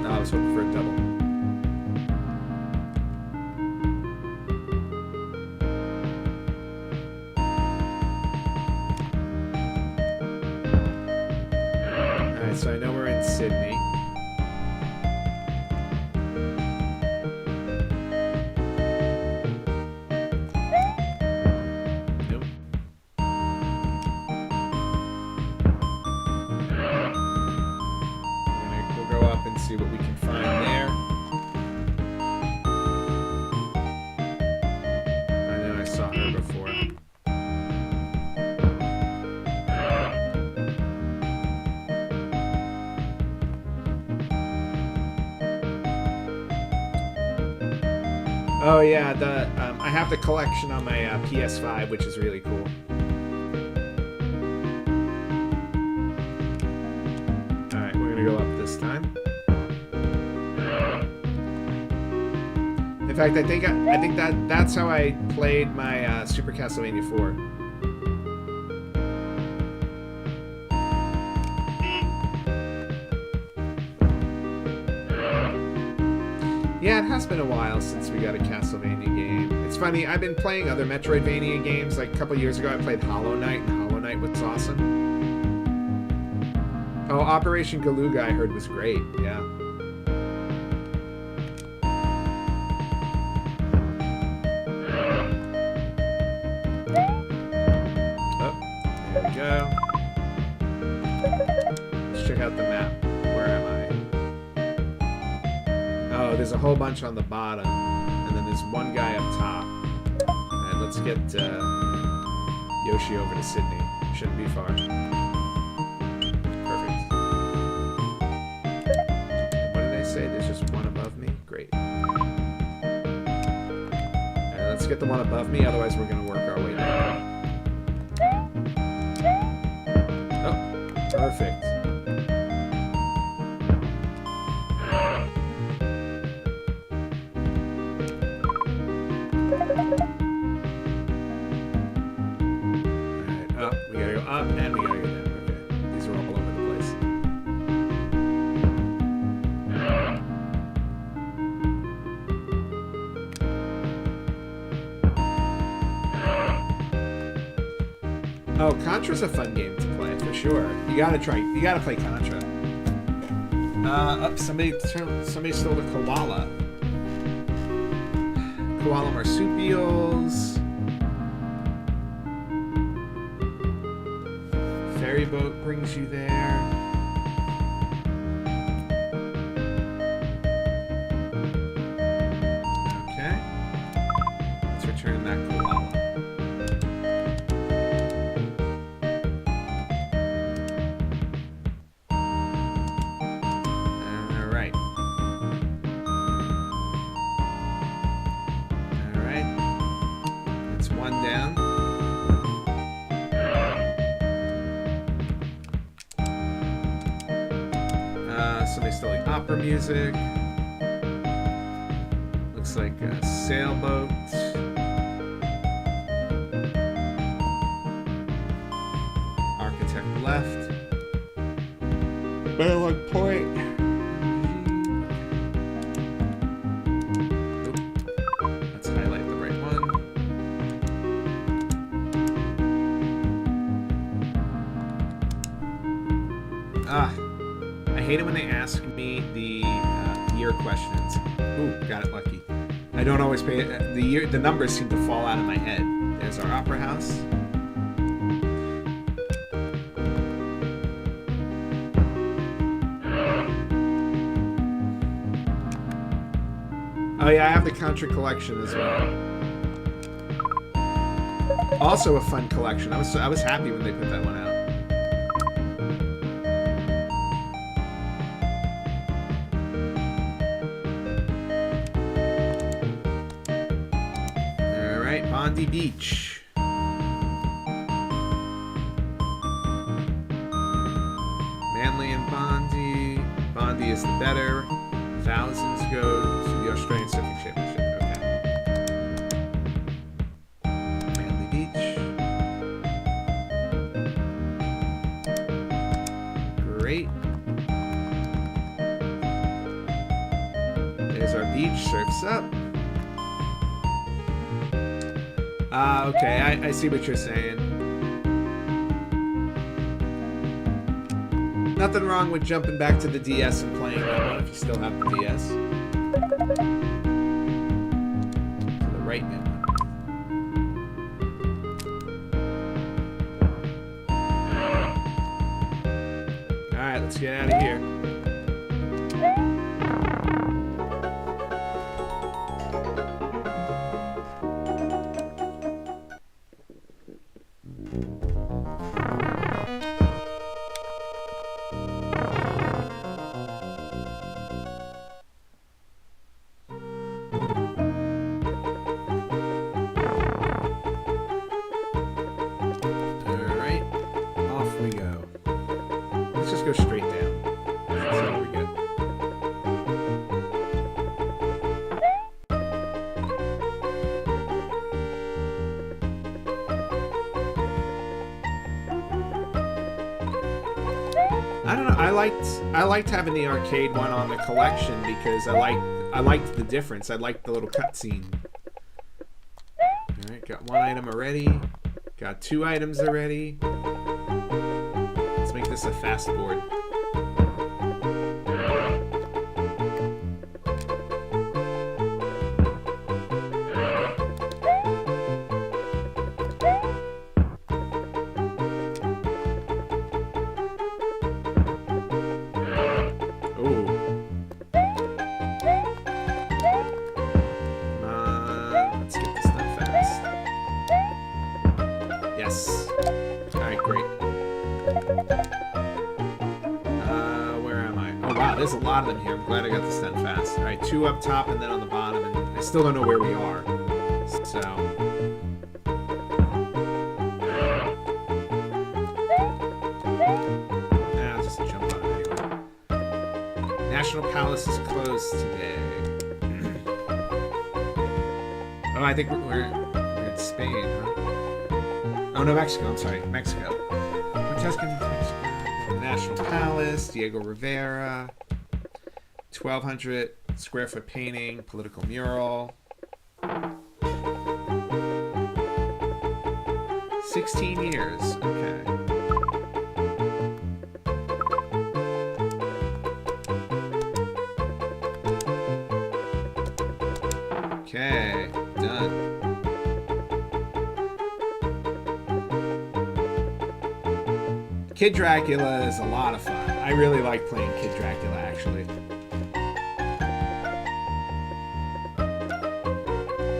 No, I was hoping for a double. Alright, so I know we're in Sydney. See what we can find there. I know I saw her before. Oh yeah, I have the collection on my PS5, which is really cool. All right, we're gonna go up this time. In fact, I think that's how I played my Super Castlevania 4. Yeah, it has been a while since we got a Castlevania game. It's funny, I've been playing other Metroidvania games. Like a couple years ago, I played Hollow Knight, and Hollow Knight was awesome. Oh, Operation Galuga I heard was great, yeah. Go. Let's check out the map. Where am I? Oh, there's a whole bunch on the bottom, and then there's one guy up top. Alright, let's get Yoshi over to Sydney. Shouldn't be far. Perfect. And what did I say? There's just one above me? Great. Alright, let's get the one above me, otherwise we're going to work our way down. Perfect. Alright, up. We gotta go up and we gotta go down. Okay. These are all over the place. Oh, Contra's a fun game to play for sure. You gotta play Contra. Somebody stole the koala. Koala marsupials. Ferry boat brings you there. Okay. Let's return that koala. Opera music. Looks like a sailboat. Architect left. Dialogue point. Oop. Let's highlight the right one. I hate it when they ask me the year questions. Ooh, got it lucky. I don't always pay it. The numbers seem to fall out of my head. There's our opera house. Oh yeah, I have the Contra collection as well. Also a fun collection. I was happy when they put that one out. Bondi Beach. Manly and Bondi is the better. Thousands go to the Australian Surfing Championship. Okay. Manly Beach. Great. There's our beach. Surf's up. Okay, I see what you're saying. Nothing wrong with jumping back to the DS and playing that one if you still have the DS. To the right now. Alright, let's get out of here. Go straight down. That's how we get. I don't know. I liked having the arcade one on the collection because I liked the difference. I liked the little cutscene. All right, got one item already. Got 2 items already. Make this a fast board. Ooh. Let's get this done fast. Yes. Alright, great. Where am I? Oh wow, there's a lot of them here. I'm glad I got this done fast. Alright, 2 up top and then on the bottom, and I still don't know where we are. So... I'll just jump on it anyway. National Palace is closed today. Oh, I think we're in Spain, huh? Oh no, Mexico, I'm sorry. Mexico. We're testing Mexico. National Palace, Diego Rivera, 1,200 square foot painting, political mural. 16 years, okay. Okay, done. Kid Dracula is a lot of fun. I really like playing Kid Dracula, actually.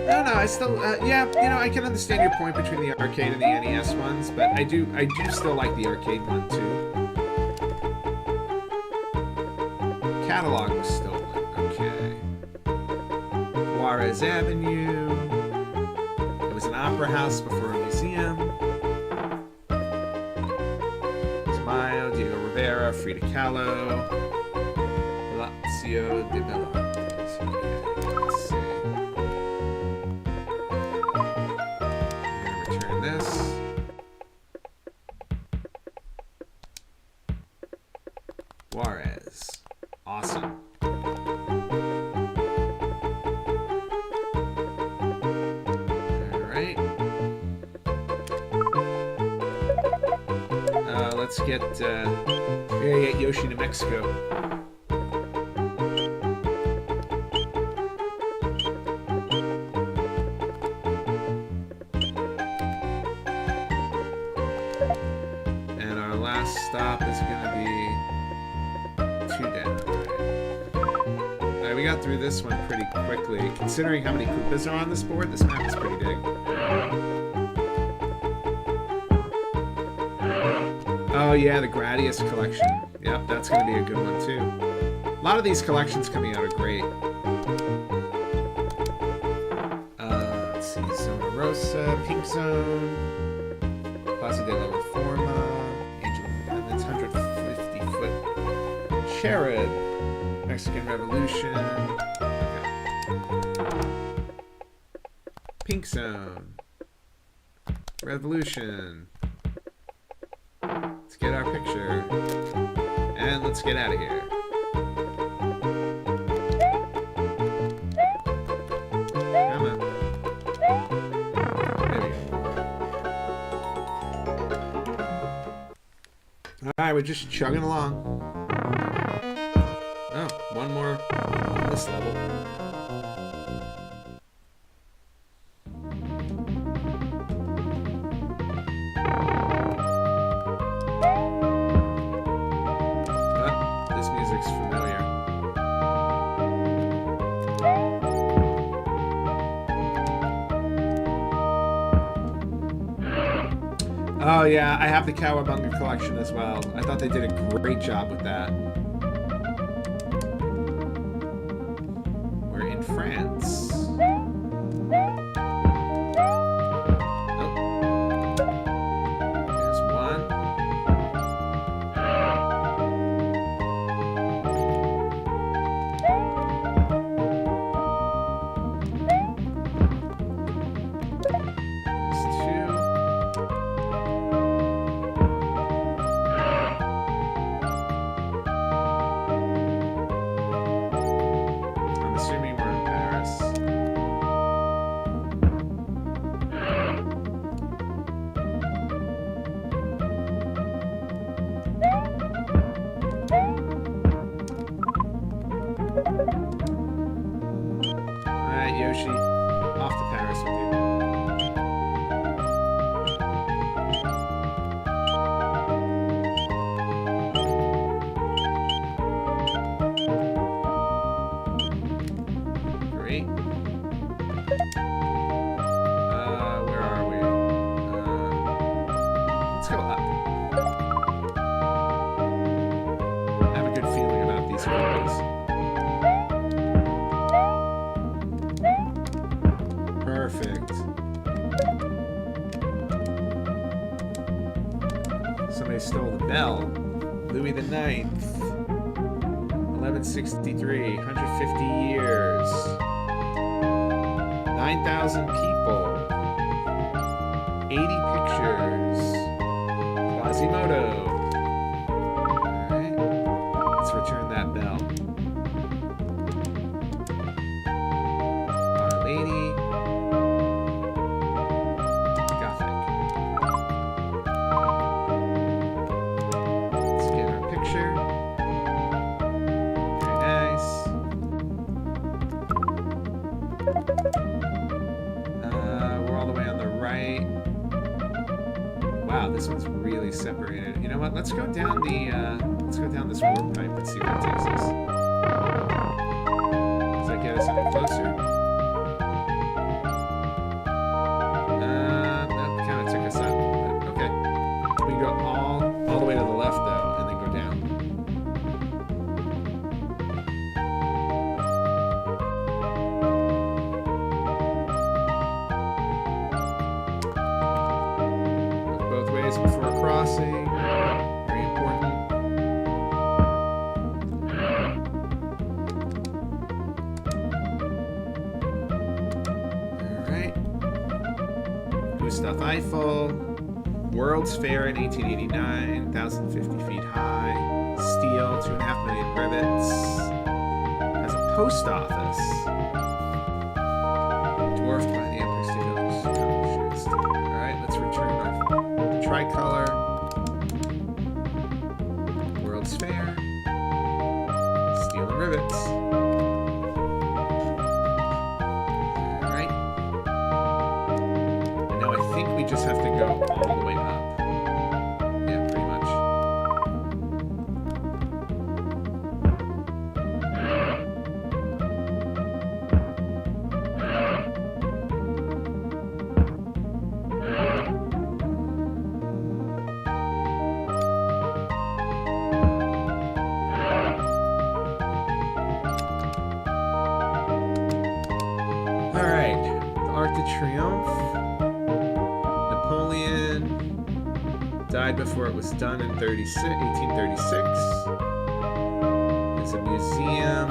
No, I still, yeah, you know, I can understand your point between the arcade and the NES ones, but I do still like the arcade one, too. Catalog was stolen, okay. Juarez Avenue. It was an opera house before a museum. Diego Rivera, Frida Kahlo, Lazio de Belantes. Okay, let's see. I'm going to return this. Juarez. Awesome. Alright. Let's get Yoshi to Mexico. And our last stop is going to be 2 down. Alright, we got through this one pretty quickly. Considering how many Koopas are on this board, this map is pretty big. Oh yeah, the Gradius collection. Yep, that's going to be a good one too. A lot of these collections coming out are great. Let's see, Zona Rosa, Pink Zone, Plaza de la Reforma, Angel of Independence, 150-foot Cherub. Mexican Revolution. Okay. Pink Zone. Revolution. Let's get our picture. And let's get out of here. Come on. There we go. Alright, we're just chugging along. Oh, one more on this level. This music's familiar. Oh yeah, I have the Cowabunga collection as well. I thought they did a great job with that. We're in France. Oh. There's one. There's two. I'm assuming we're in Paris. Alright, Yoshi. Off to Paris with you. Great. Where are we? Let's go up. I have a good feeling about these photos. Perfect. Somebody stole the bell. Louis the Ninth. 1163. 150 years. 9,000 people. 80 pictures. Quasimodo. Alright. Let's return that bell. Our Lady. Gothic. Let's get our picture. Very nice. We're all the way on the right. Wow, this one's really separated. You know what? Let's go down let's go down this warp pipe and see where it takes us. Does that get us any closer? That kind of took us up. But okay. We go all the way to the left though, and then go down. Look both ways before crossing. Very important. Alright. Gustav Eiffel. World's Fair in 1889. 1,050 feet high. Steel. 2.5 million rivets. Has a post office. Dwarfed by the Emperor Steel. Alright, let's return our tricolor. World's Fair. Steel and rivets. Alright. And now I think we just have to go all the way up. Yeah, pretty much. Alright, the Arc de Triomphe. Napoleon died before it was done in 1836. It's a Museum.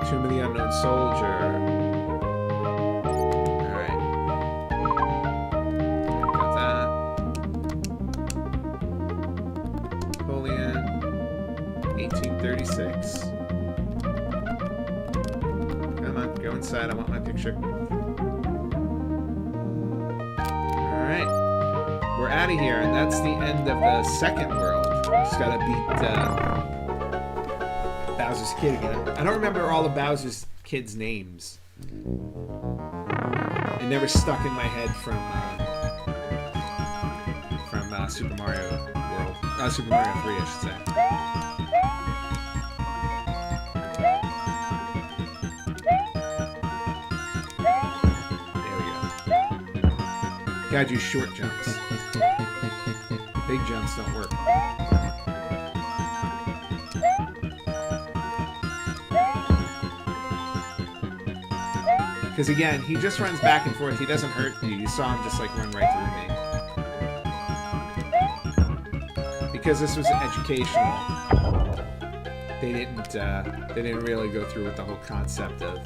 Tomb of the Unknown Soldier. Alright. Got that. Napoleon. 1836. Come on, go inside. I want my picture. Alright. We're out of here, and that's the end of the second world. Just gotta beat Bowser's kid again. I don't remember all of Bowser's kids' names. It never stuck in my head from Super Mario World. Super Mario 3, I should say. There we go. Gotta do short jumps. Big jumps don't work. Because again, he just runs back and forth. He doesn't hurt you. You saw him just like run right through me. Because this was educational, they didn't really go through with the whole concept of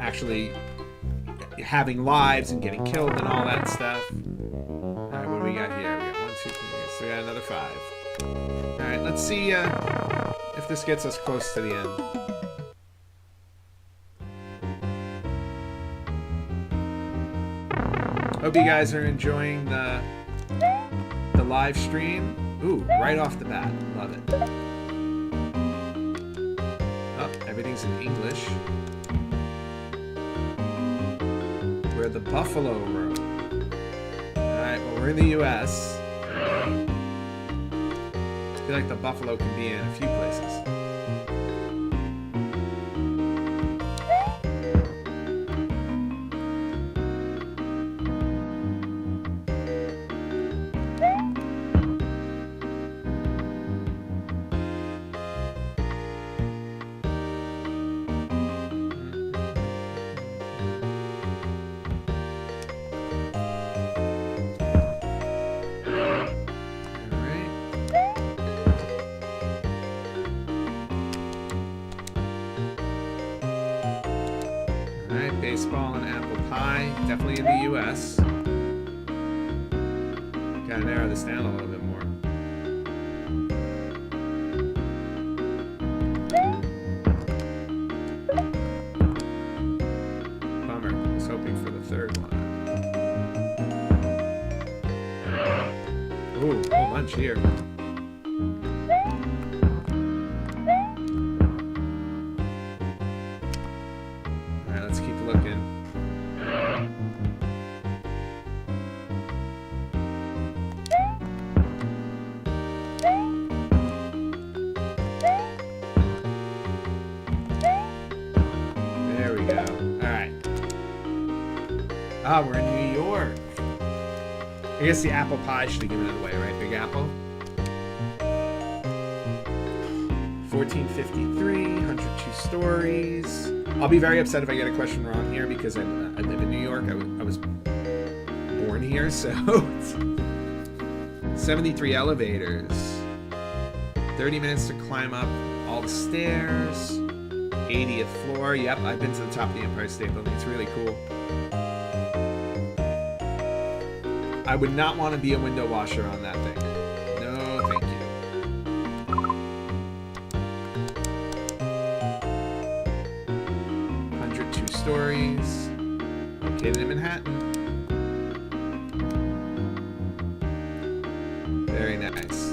actually having lives and getting killed and all that stuff. Alright, what do we got here? We got 1, 2, 3, so we got another 5. Alright, let's see if this gets us close to the end. Hope you guys are enjoying the live stream. Ooh, right off the bat. Love it. Oh, everything's in English. We're the Buffalo Road. Alright, well, we're in the US. I feel like the buffalo can be in a few places. Baseball and apple pie, definitely in the US. Gotta narrow this down a little bit more. Bummer, I was hoping for the third one. Ooh, a whole bunch here. Ah, we're in New York. I guess the apple pie should have given it away, right? Big Apple. 1453, 102 stories. I'll be very upset if I get a question wrong here because I live in New York. I was born here, so 73 elevators. 30 minutes to climb up all the stairs. 80th floor. Yep, I've been to the top of the Empire State Building. It's really cool. I would not want to be a window washer on that thing. No, thank you. 102 stories. Located in Manhattan. Very nice.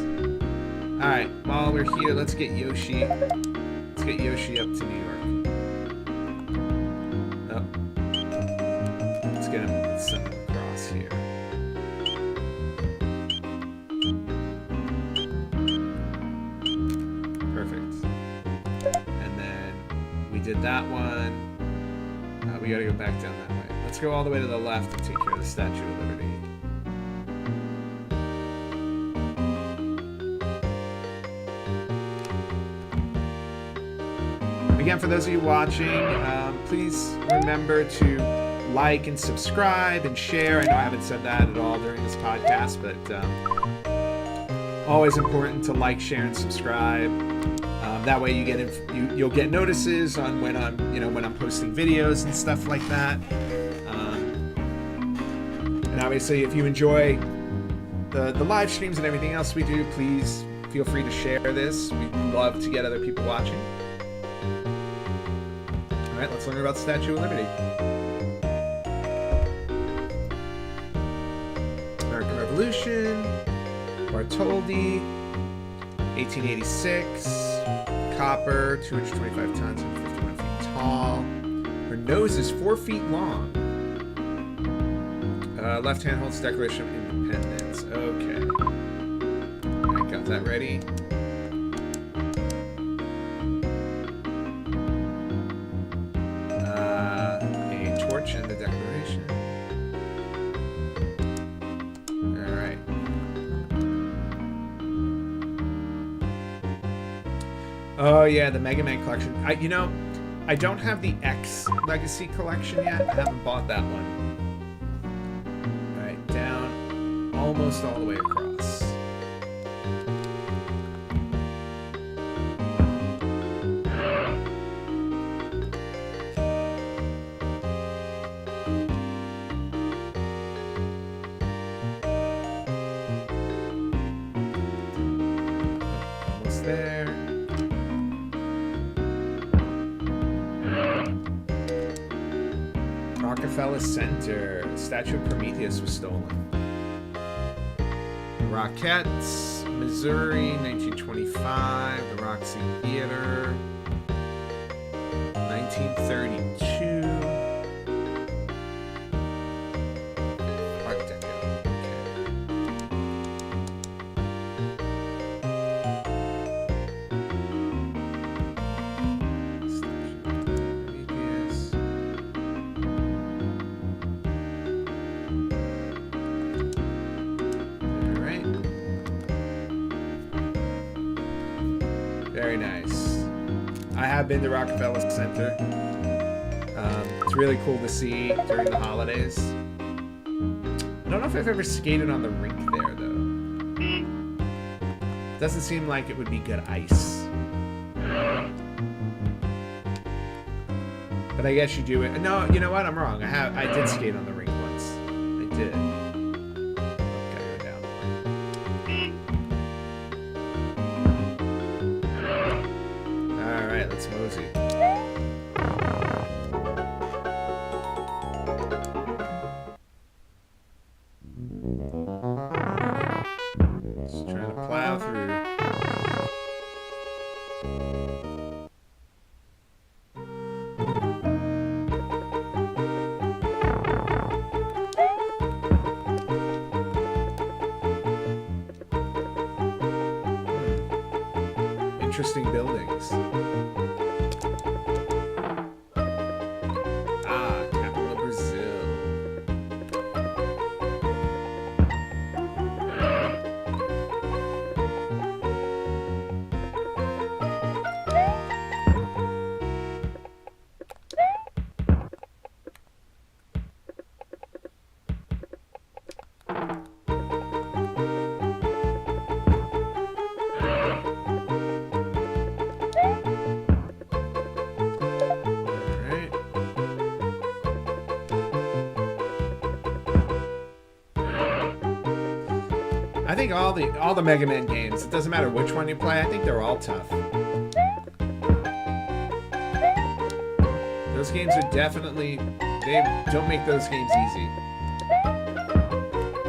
Alright, while we're here, let's get Yoshi. Let's get Yoshi up to New York. Oh. Let's get him with some across here. Did that one. We gotta go back down that way. Let's go all the way to the left and take care of the Statue of Liberty. Again, for those of you watching, please remember to like and subscribe and share. I know I haven't said that at all during this podcast, but Always important to like, share, and subscribe. That way you'll get notices on when I'm posting videos and stuff like that. And obviously, if you enjoy the live streams and everything else we do, please feel free to share this. We'd love to get other people watching. All right, let's learn about the Statue of Liberty. American Revolution, Bartholdi, 1886, copper, 225 tons and 51 feet tall. Her nose is 4 feet long. Left hand holds Declaration of Independence. Okay. Alright, got that ready. A torch and the Declaration. Alright. Oh yeah, the Mega Man collection. I don't have the X Legacy collection yet. I haven't bought that one. Down almost all the way across. Almost there. Rockefeller Center. The statue of Prometheus was stolen. Rockettes, Missouri, 1925. The Roxy Theater, 1932. Art Deco. Very nice. I have been to Rockefeller Center. It's really cool to see during the holidays. I don't know if I've ever skated on the rink there, though. Doesn't seem like it would be good ice. But I guess you do it. No, you know what? I'm wrong. I did skate on the rink once. I did. Gotta go down more. Alright, let's mosey. Just trying to plow through. Interesting buildings. Ah, capital of Brazil. I think all the Mega Man games, it doesn't matter which one you play, I think they're all tough. Those games are definitely, they don't make those games easy.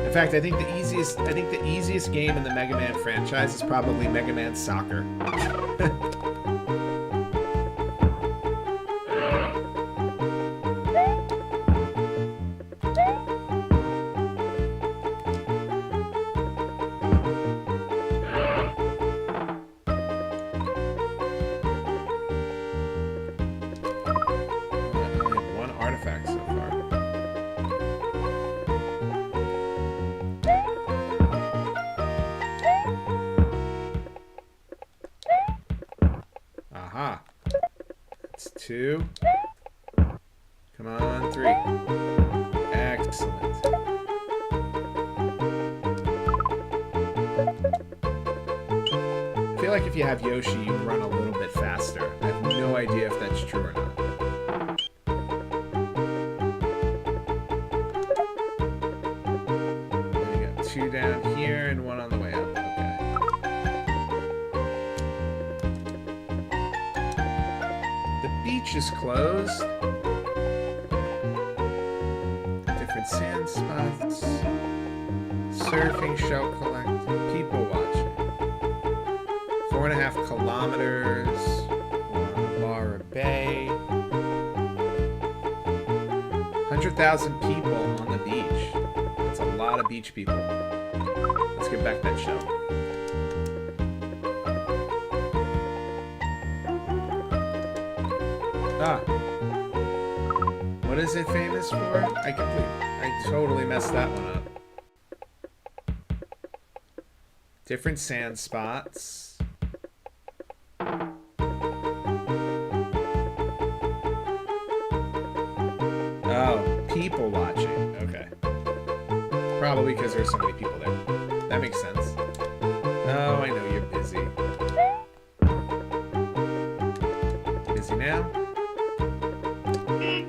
In fact, I think the easiest game in the Mega Man franchise is probably Mega Man Soccer. Aha. That's 2. Come on, 3. Excellent. feel like if you have Yoshi, you run a little bit faster. I have no idea if that's true or not. There we go. 2 down here and 1 on the way up. Okay. The beach is closed. Different sand spots. Surfing, shell collecting, people watching. 4.5 kilometers. Lara Bay. 100,000 people on the beach. That's a lot of beach people. Let's get back that shell. Ah. What is it famous for? I totally messed that one up. Different sand spots. Oh, people watching. Okay. Probably because there's so many people there. That makes sense. Oh, I know you're busy. Busy now?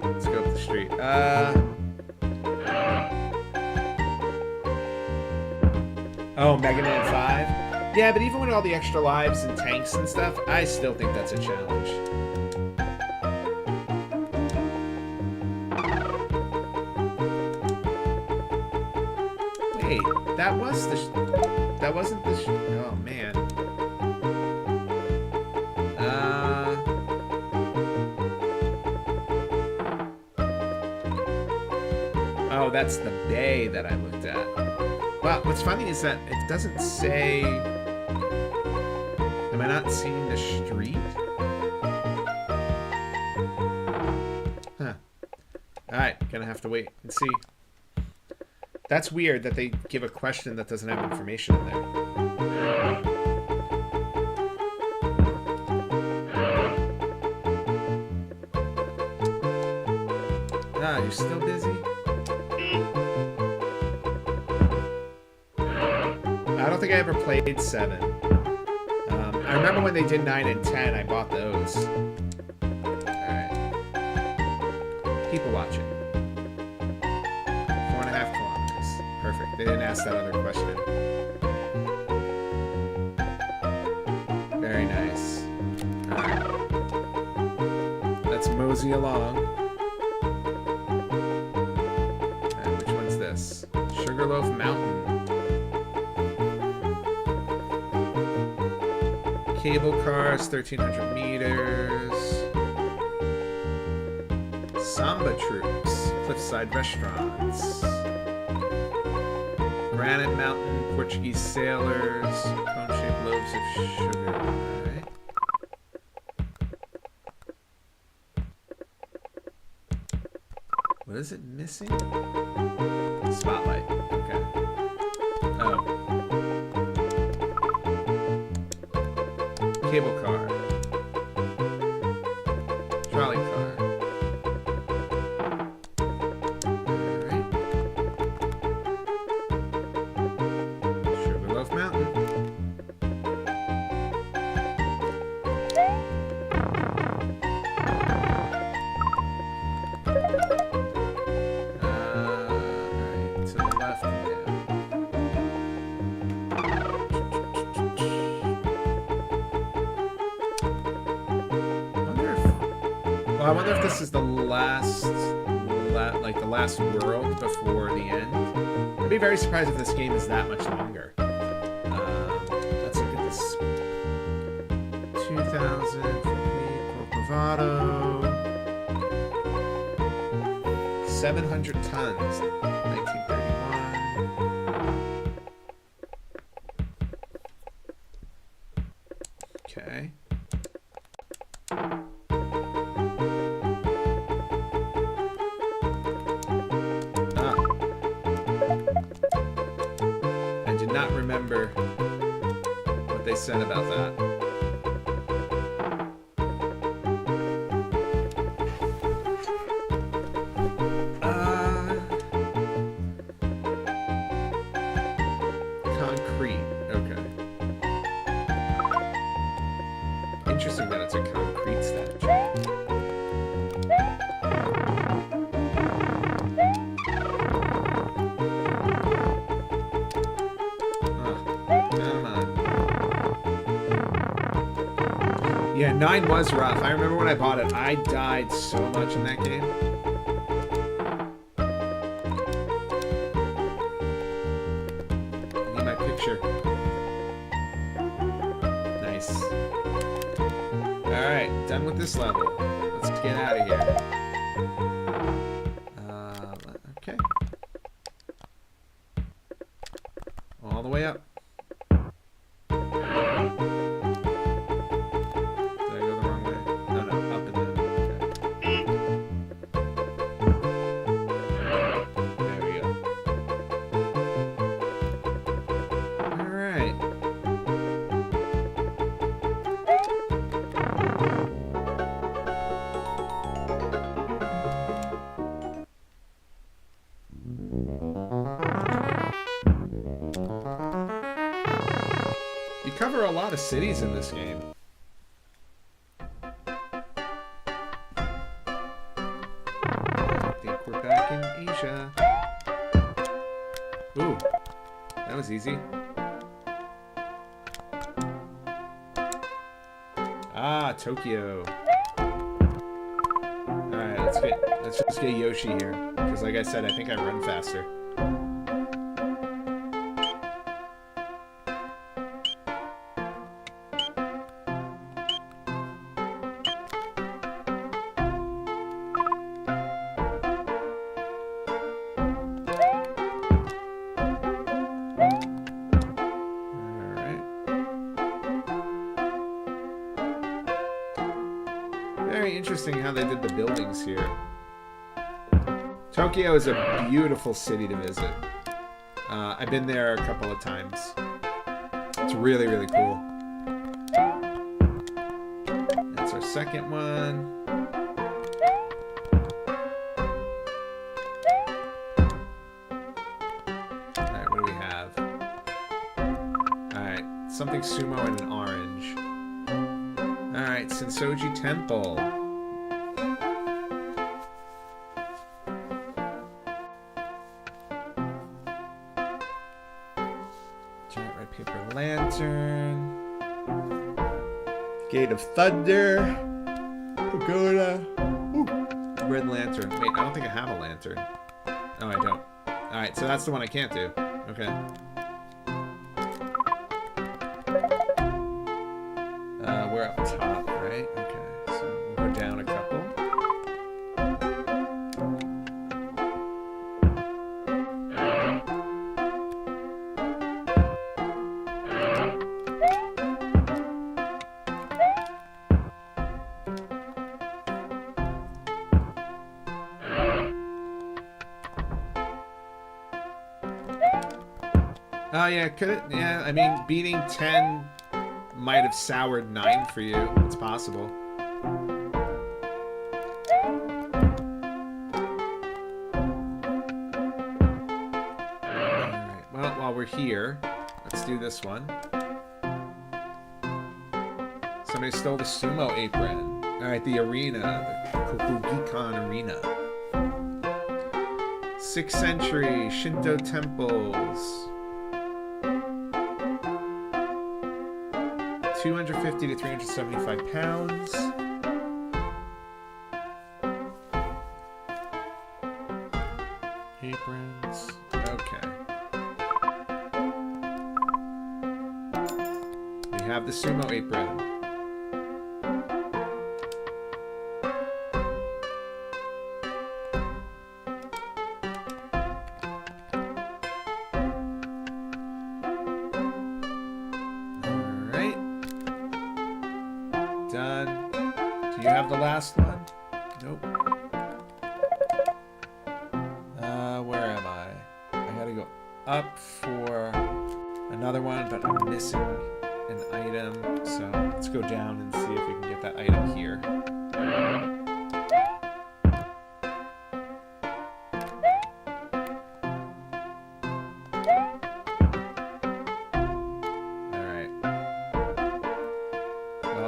Let's go up the street. Oh, Mega Man 5? Yeah, but even with all the extra lives and tanks and stuff, I still think that's a challenge. Wait, that wasn't the oh, man. Oh, that's the bay that I looked at. Well, what's funny is that it doesn't say... Am I not seeing the street? Huh. Alright, gonna have to wait and see. That's weird that they give a question that doesn't have information in there. Ah, you're still busy? I don't think I ever played 7. I remember when they did 9 and 10, I bought those. Alright. People watching. 4.5 kilometers. Perfect. They didn't ask that other question. Very nice. Alright. Let's mosey along. Alright, which one's this? Sugarloaf Mountain. Cable cars, 1,300 meters. Samba troops, cliffside restaurants. Granite Mountain, Portuguese sailors, cone-shaped loaves of sugar. Alright. What is it missing? Spotlight. Okay. Oh. Cable car. Trolley car. Alright. Sugarloaf Mountain. Alright, to the left now. I wonder if this is the last, like the last world before the end. I'd be very surprised if this game is that much longer. Let's look at this. 2,000 for Corcovado. 700 tons. 1931. Okay. Not remember what they said about that. Concrete. Okay. Interesting that it's a concrete statue. Come on. Yeah, 9 was rough. I remember when I bought it, I died so much in that game. I need my picture. Nice. Alright, done with this level. Let's get out of here. Okay. All the way up. Did I go the wrong way? No, no, up and then. Okay. There we go. Alright. You cover a lot of cities in this game. I think we're back in Asia. Ooh, that was easy. Ah, Tokyo. Alright, let's just get Yoshi here. Because like I said, I think I run faster. Very interesting how they did the buildings here. Tokyo is a beautiful city to visit. I've been there a couple of times. It's really, really cool. That's our second one. Alright, what do we have? Alright, something sumo and an orange. Alright, Sensoji Temple. Giant red paper lantern. Gate of Thunder. Pagoda. Ooh. Red lantern. Wait, I don't think I have a lantern. No, I don't. Alright, so that's the one I can't do. Okay. We're up top, right? Okay, so we'll go down a couple. Oh yeah, could it? Yeah, I mean, beating 10 might have soured 9 for you. It's possible. Alright, well, while we're here, let's do this one. Somebody stole the sumo apron. Alright, the arena. The Kokugikan Arena. 6th century Shinto temples. 250 to 375 pounds. Aprons. Okay. We have the sumo apron. Done. Do you have the last one? Nope. Where am I? I gotta go up for another one, but I'm missing an item. So let's go down and see if we can get that item here.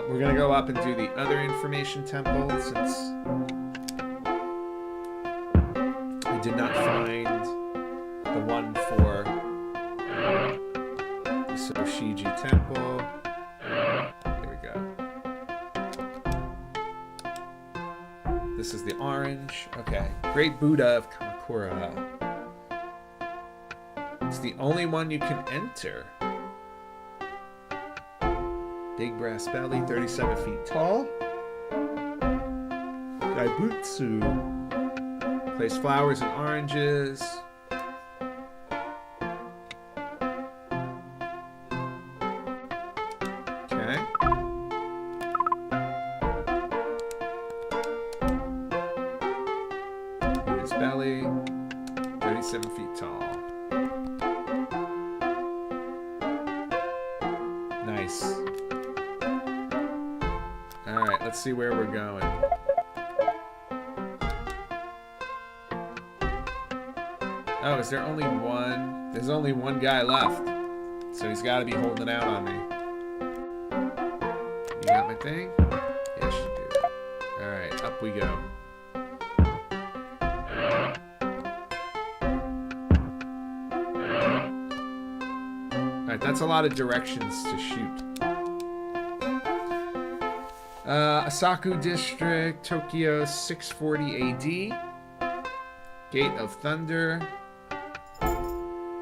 We're gonna go go up and do the other information temple since I did not find the one for the Soshiji temple. There we go. This is the orange. Okay. Great Buddha of Kamakura. It's the only one you can enter. Big brass belly, 37 feet tall. Gaibutsu. Place flowers and oranges. Okay. His belly, 37 feet tall. Nice. Alright, let's see where we're going. Oh, is there only one? There's only one guy left. So he's got to be holding out on me. You got my thing? Yes, you do. Alright, up we go. Alright, that's a lot of directions to shoot. Asaku District, Tokyo, 640 AD. Gate of Thunder.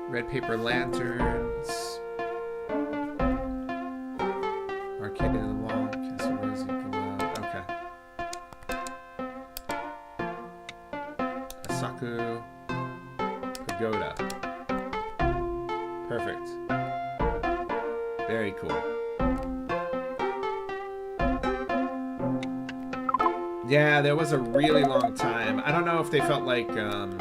Red paper lanterns. Arcade in the wall. Castle Rosie below. Okay. Asaku Pagoda. Perfect. Very cool. Yeah, there was a really long time. I don't know if they felt like 10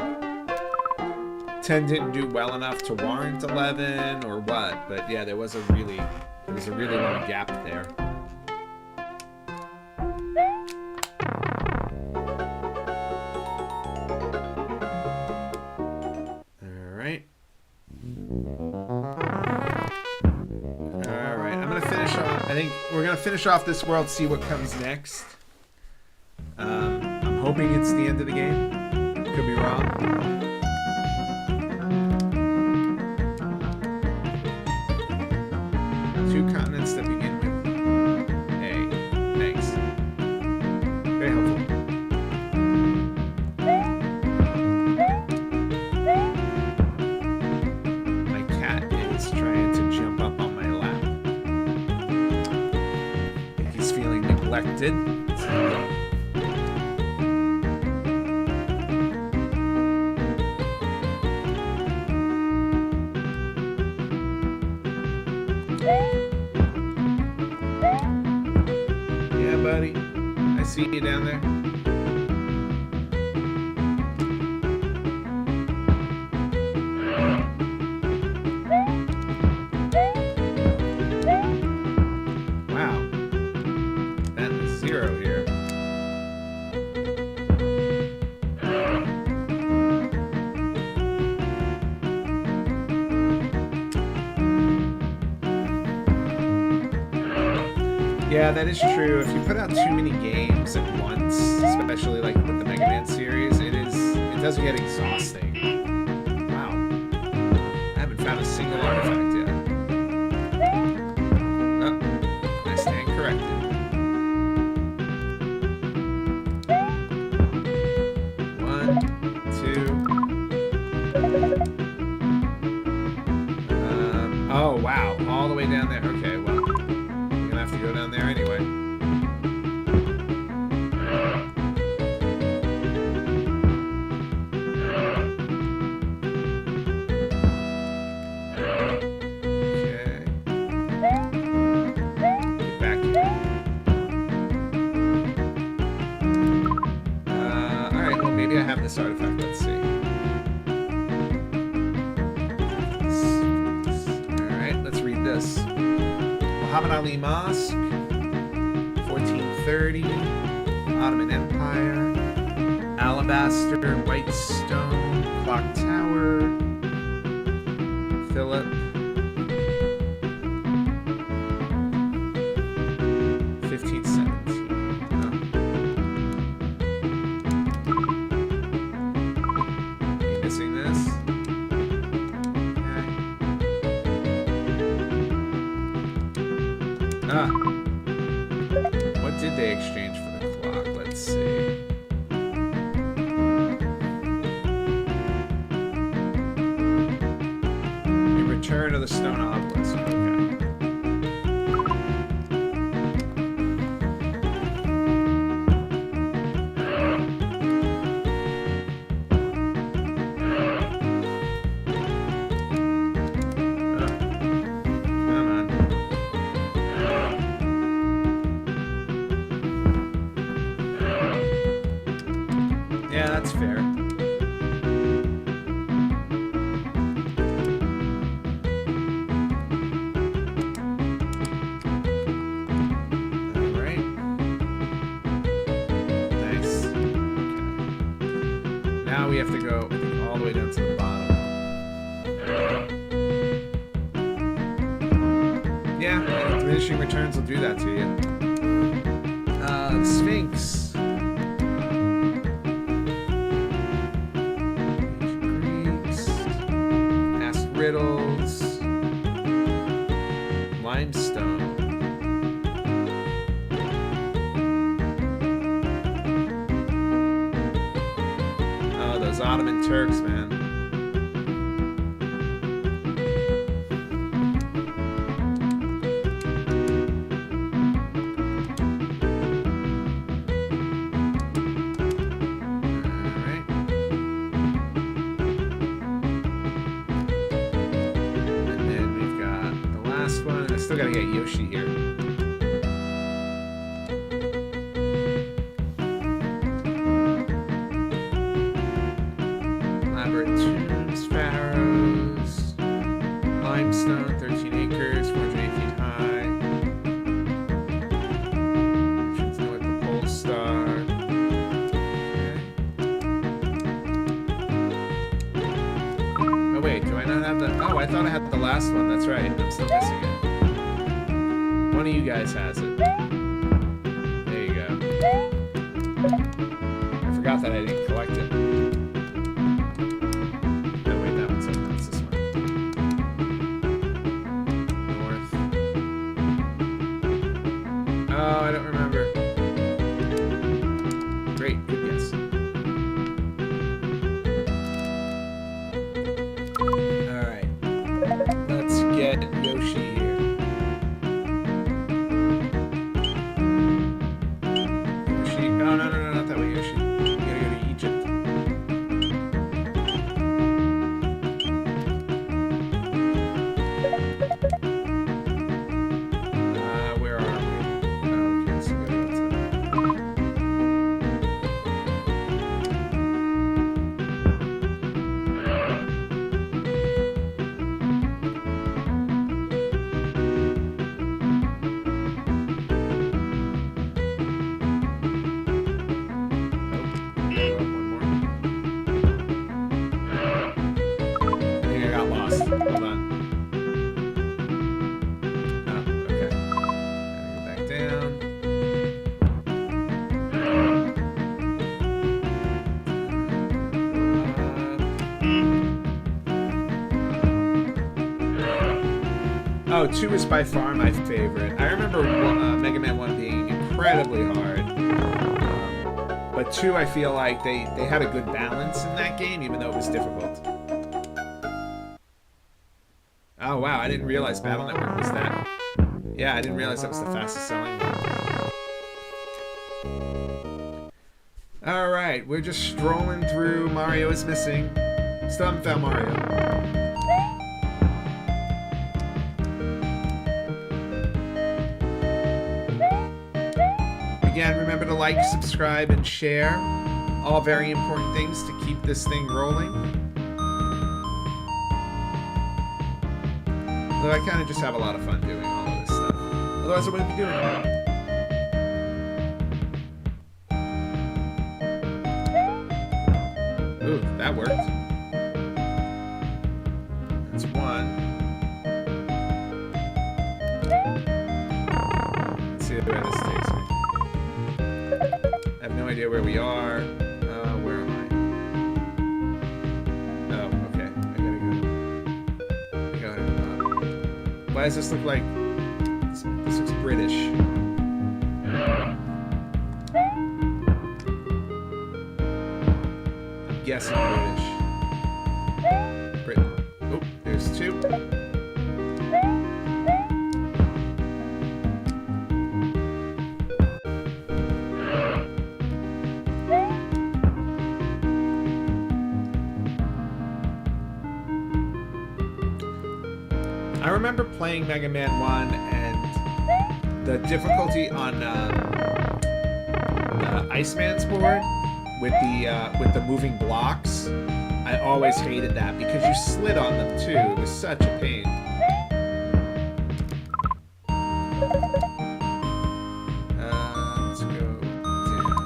didn't do well enough to warrant 11 or what, but yeah, there was a really long gap there. All right. I'm gonna finish off. I think we're gonna finish off this world, see what comes next. I'm hoping it's the end of the game. Could be wrong. Two continents that begin with A. Thanks. Very helpful. My cat is trying to jump up on my lap. I think he's feeling neglected. Buddy, I see you down there. Wow, that is 0 here. Yeah, that is true. If you put out too many games at once, especially like with the Mega Man series, it does get exhausting. Wow. I haven't found a single artifact yet. Oh, I stand corrected. One, two. Oh, wow. All the way down there. Okay, well. Have to go down there anyway. Okay. Get back here. Alright, well maybe I have this artifact. Let's see. Alright, let's read this. Muhammad Ali Mosque, 1430, Ottoman Empire, Alabaster, White Stone, Clock Tower, Philip, 15th that's fair. Alright. Nice. Okay. Now we have to go all the way down to the bottom. Yeah, diminishing returns will do that to you. Sphinx. Greeks. Ask riddles. Limestone. Oh, those Ottoman Turks, man. Still gotta get Yoshi here. Elaborate tombs, pharaohs, limestone, 13 acres, 408 feet high. Merchants know at the pole star. Okay. Oh wait, do I not have the? Oh, I thought I had the last one. That's right. I'm still missing it. One of you guys has it. There you go. I forgot that I didn't collect it. No, wait, that one's open. It's this one. North. Oh, I don't remember. Great, good guess. Alright. Let's get Yoshi here. Oh, 2 is by far my favorite. I remember Mega Man 1 being incredibly hard. But 2, I feel like they had a good balance in that game, even though it was difficult. Oh, wow, I didn't realize Battle Network was that. Yeah, I didn't realize that was the fastest selling one. Alright, we're just strolling through. Mario is missing. Still haven't found Mario. Again, remember to like, subscribe, and share. All very important things to keep this thing rolling. Although I kind of just have a lot of fun doing all of this stuff. Otherwise I wouldn't be doing it. Ooh, that worked. That's one. Let's see where this takes me. I have no idea where we are. Where am I? Oh, okay. I gotta go. Why does this look like... This looks British. I'm guessing British. Britain. Oh, there's 2. I remember playing Mega Man 1 and the difficulty on the Iceman's board with the moving blocks. I always hated that because you slid on them too. It was such a pain. Let's go down.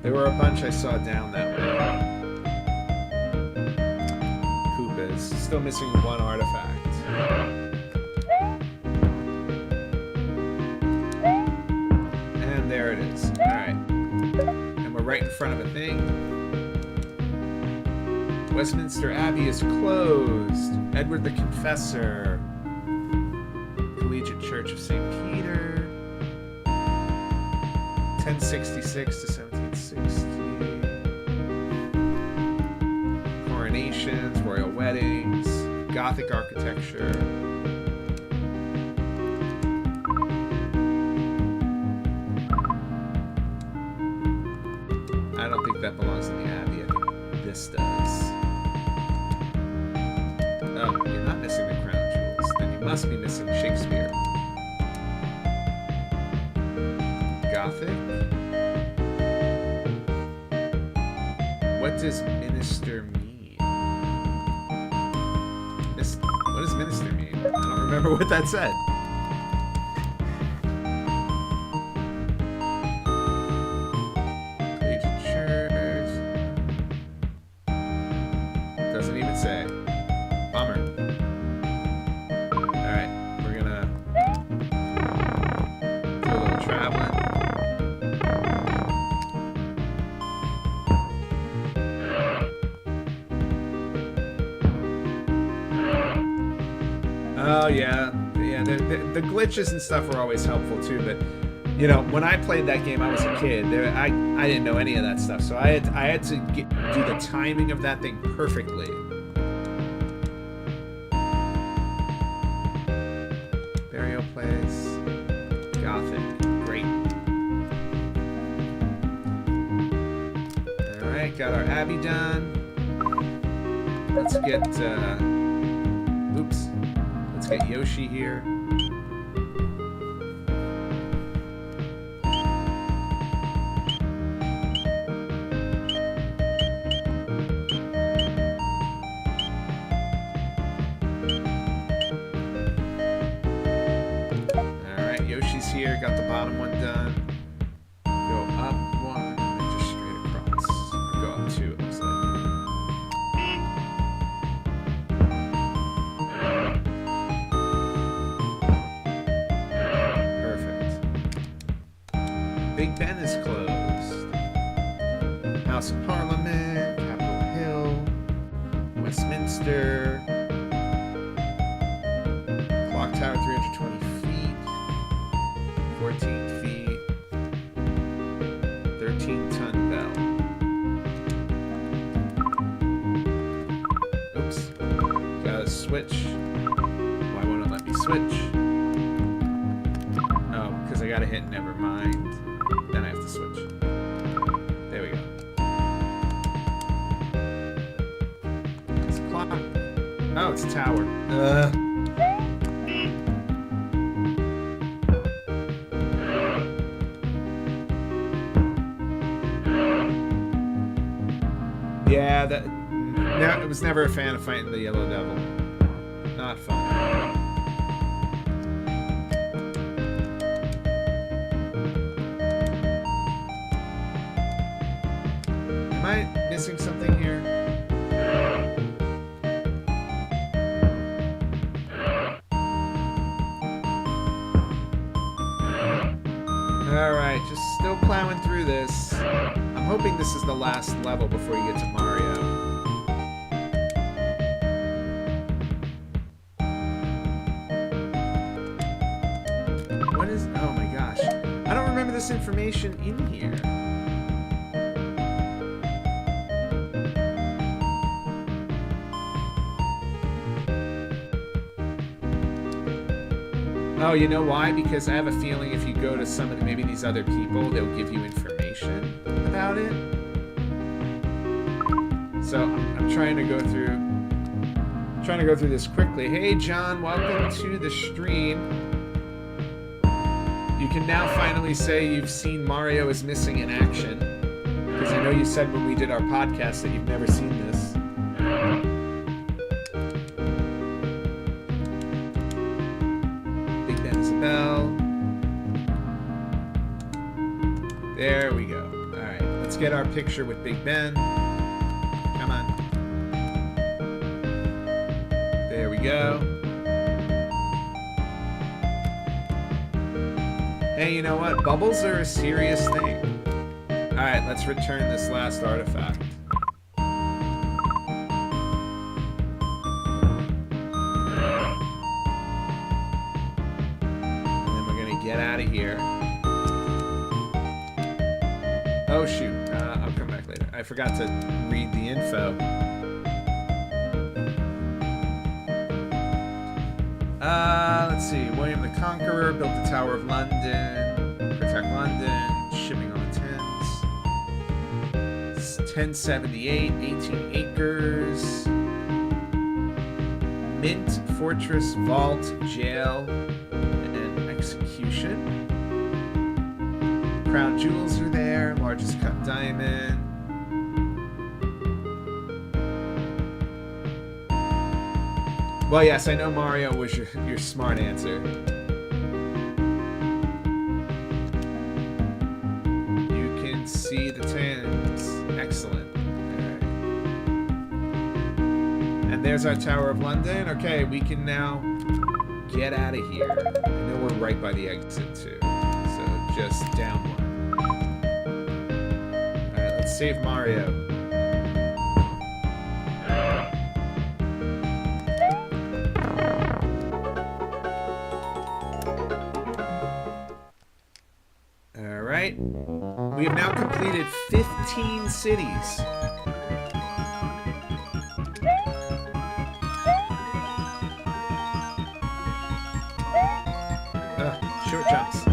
There were a bunch I saw down that way. Koopas. Still missing one artifact. And there it is. Alright. And we're right in front of a thing. Westminster Abbey is closed. Edward the Confessor. Collegiate Church of St. Peter. 1066 to 1760. Coronations, royal weddings, Gothic architecture. I don't think that belongs in the Abbey. I think this does. Oh, you're not missing the crown jewels. Then you must be missing Shakespeare. Gothic. What does minister mean? What does minister mean? I don't remember what that said. Collegiate Church. Doesn't even say. Bummer. Alright, we're gonna do a little traveling. Oh yeah. The glitches and stuff were always helpful too. But you know, when I played that game, I was a kid. I didn't know any of that stuff, so I had to do the timing of that thing perfectly. Burial place, Gothic, great. All right, got our Abbey done. Let's get. Oops. Let's get Yoshi here. Alright, Yoshi's here. Got the bottom one done. Go up one, and then just straight across. Go up two, it looks like. Big Ben is closed. House of Parliament, Capitol Hill, Westminster, Clock Tower 320 feet, 14 feet, 13-ton bell. Oops. Gotta switch. Why won't it let me switch? Oh, because I gotta hit never mind. Then I have to switch. There we go. It's a clock. Oh, it's a tower. Yeah, that. No, I was never a fan of fighting the Yellow Devil. Not fun. Am I missing something here? Alright, just still plowing through this. I'm hoping this is the last level before you get to Mario. What is... Oh my gosh. I don't remember this information in here. Oh, you know why? Because I have a feeling if you go to some of maybe these other people, they'll give you information about it. So I'm trying to go through this quickly. Hey John, welcome to the stream. You can now finally say you've seen Mario is Missing in action, because I know you said when we did our podcast that you've never seen this. Big Ben Isabel. There we go. All right, let's get our picture with Big Ben. Come on. There we go. Hey, you know what? Bubbles are a serious thing. All right, let's return this last artifact. And then we're gonna get out of here. Oh shoot, I'll come back later. I forgot to read the info. Let's see. William the Conqueror built the Tower of London. Protect London. Shipping on the Thames. 1078. 18 acres. Mint, fortress, vault, jail, and execution. Crown jewels are there. Largest cut diamond. Well, yes, I know Mario was your smart answer. You can see the Thames. Excellent. Alright. And there's our Tower of London. Okay, we can now get out of here. I know we're right by the exit, too. So just down one. Alright, let's save Mario. We have now completed 15 cities. Short jumps.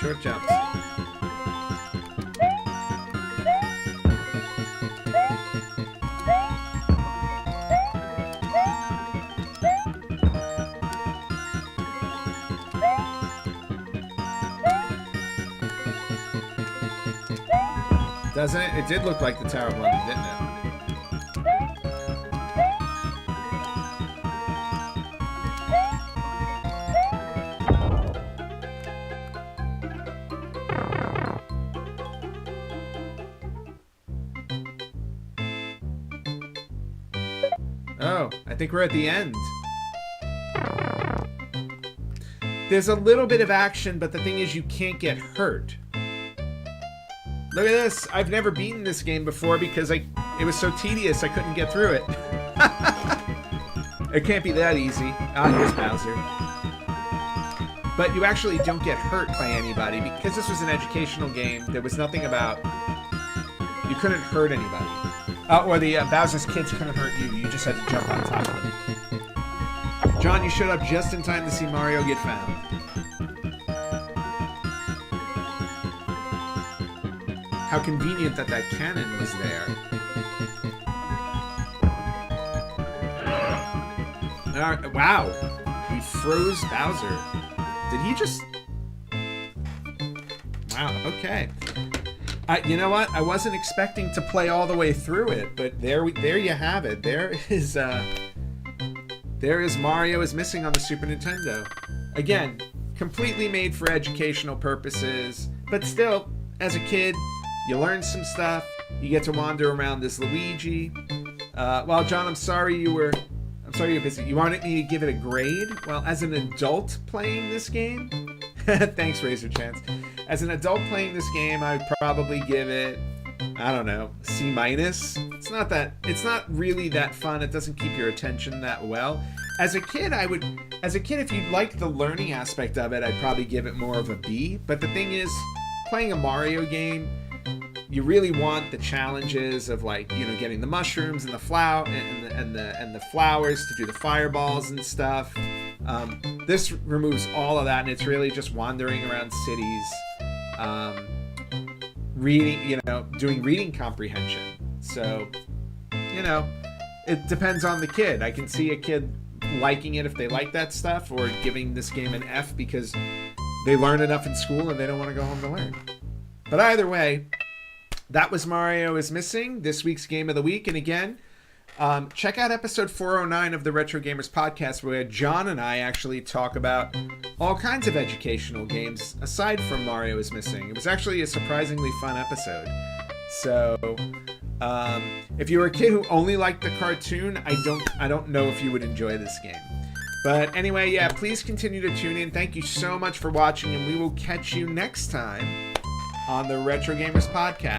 Short jumps. Doesn't it? It did look like the Tower of London, didn't it? Oh, I think we're at the end. There's a little bit of action, but the thing is you can't get hurt. Look at this. I've never beaten this game before because it was so tedious I couldn't get through it. It can't be that easy. Ah, here's Bowser. But you actually don't get hurt by anybody because this was an educational game. There was nothing about... You couldn't hurt anybody. Or the Bowser's kids couldn't hurt you. You just had to jump on top of them. John, you showed up just in time to see Mario get found. How convenient that cannon was there. Wow. We froze Bowser. Did he just... Wow, okay. You know what? I wasn't expecting to play all the way through it, but there you have it. There is Mario is Missing on the Super Nintendo. Again, completely made for educational purposes, but still, as a kid, you learn some stuff. You get to wander around as Luigi. Well, John, I'm sorry you're busy. You wanted me to give it a grade? Well, as an adult playing this game, thanks, Razor Chance. As an adult playing this game, I would probably give it, I don't know, C-. It's not really that fun. It doesn't keep your attention that well. As a kid, if you like the learning aspect of it, I'd probably give it more of a B. But the thing is, playing a Mario game, you really want the challenges of, like, you know, getting the mushrooms and the the flowers to do the fireballs and stuff. This removes all of that, and it's really just wandering around cities, reading, doing reading comprehension. So, it depends on the kid. I can see a kid liking it if they like that stuff, or giving this game an F because they learn enough in school and they don't want to go home to learn. But either way, that was Mario is Missing, this week's Game of the Week. And again, check out episode 409 of the Retro Gamers podcast, where John and I actually talk about all kinds of educational games aside from Mario is Missing. It was actually a surprisingly fun episode. So, if you were a kid who only liked the cartoon, I don't know if you would enjoy this game. But anyway, yeah, please continue to tune in. Thank you so much for watching, and we will catch you next time on the Retro Gamers podcast.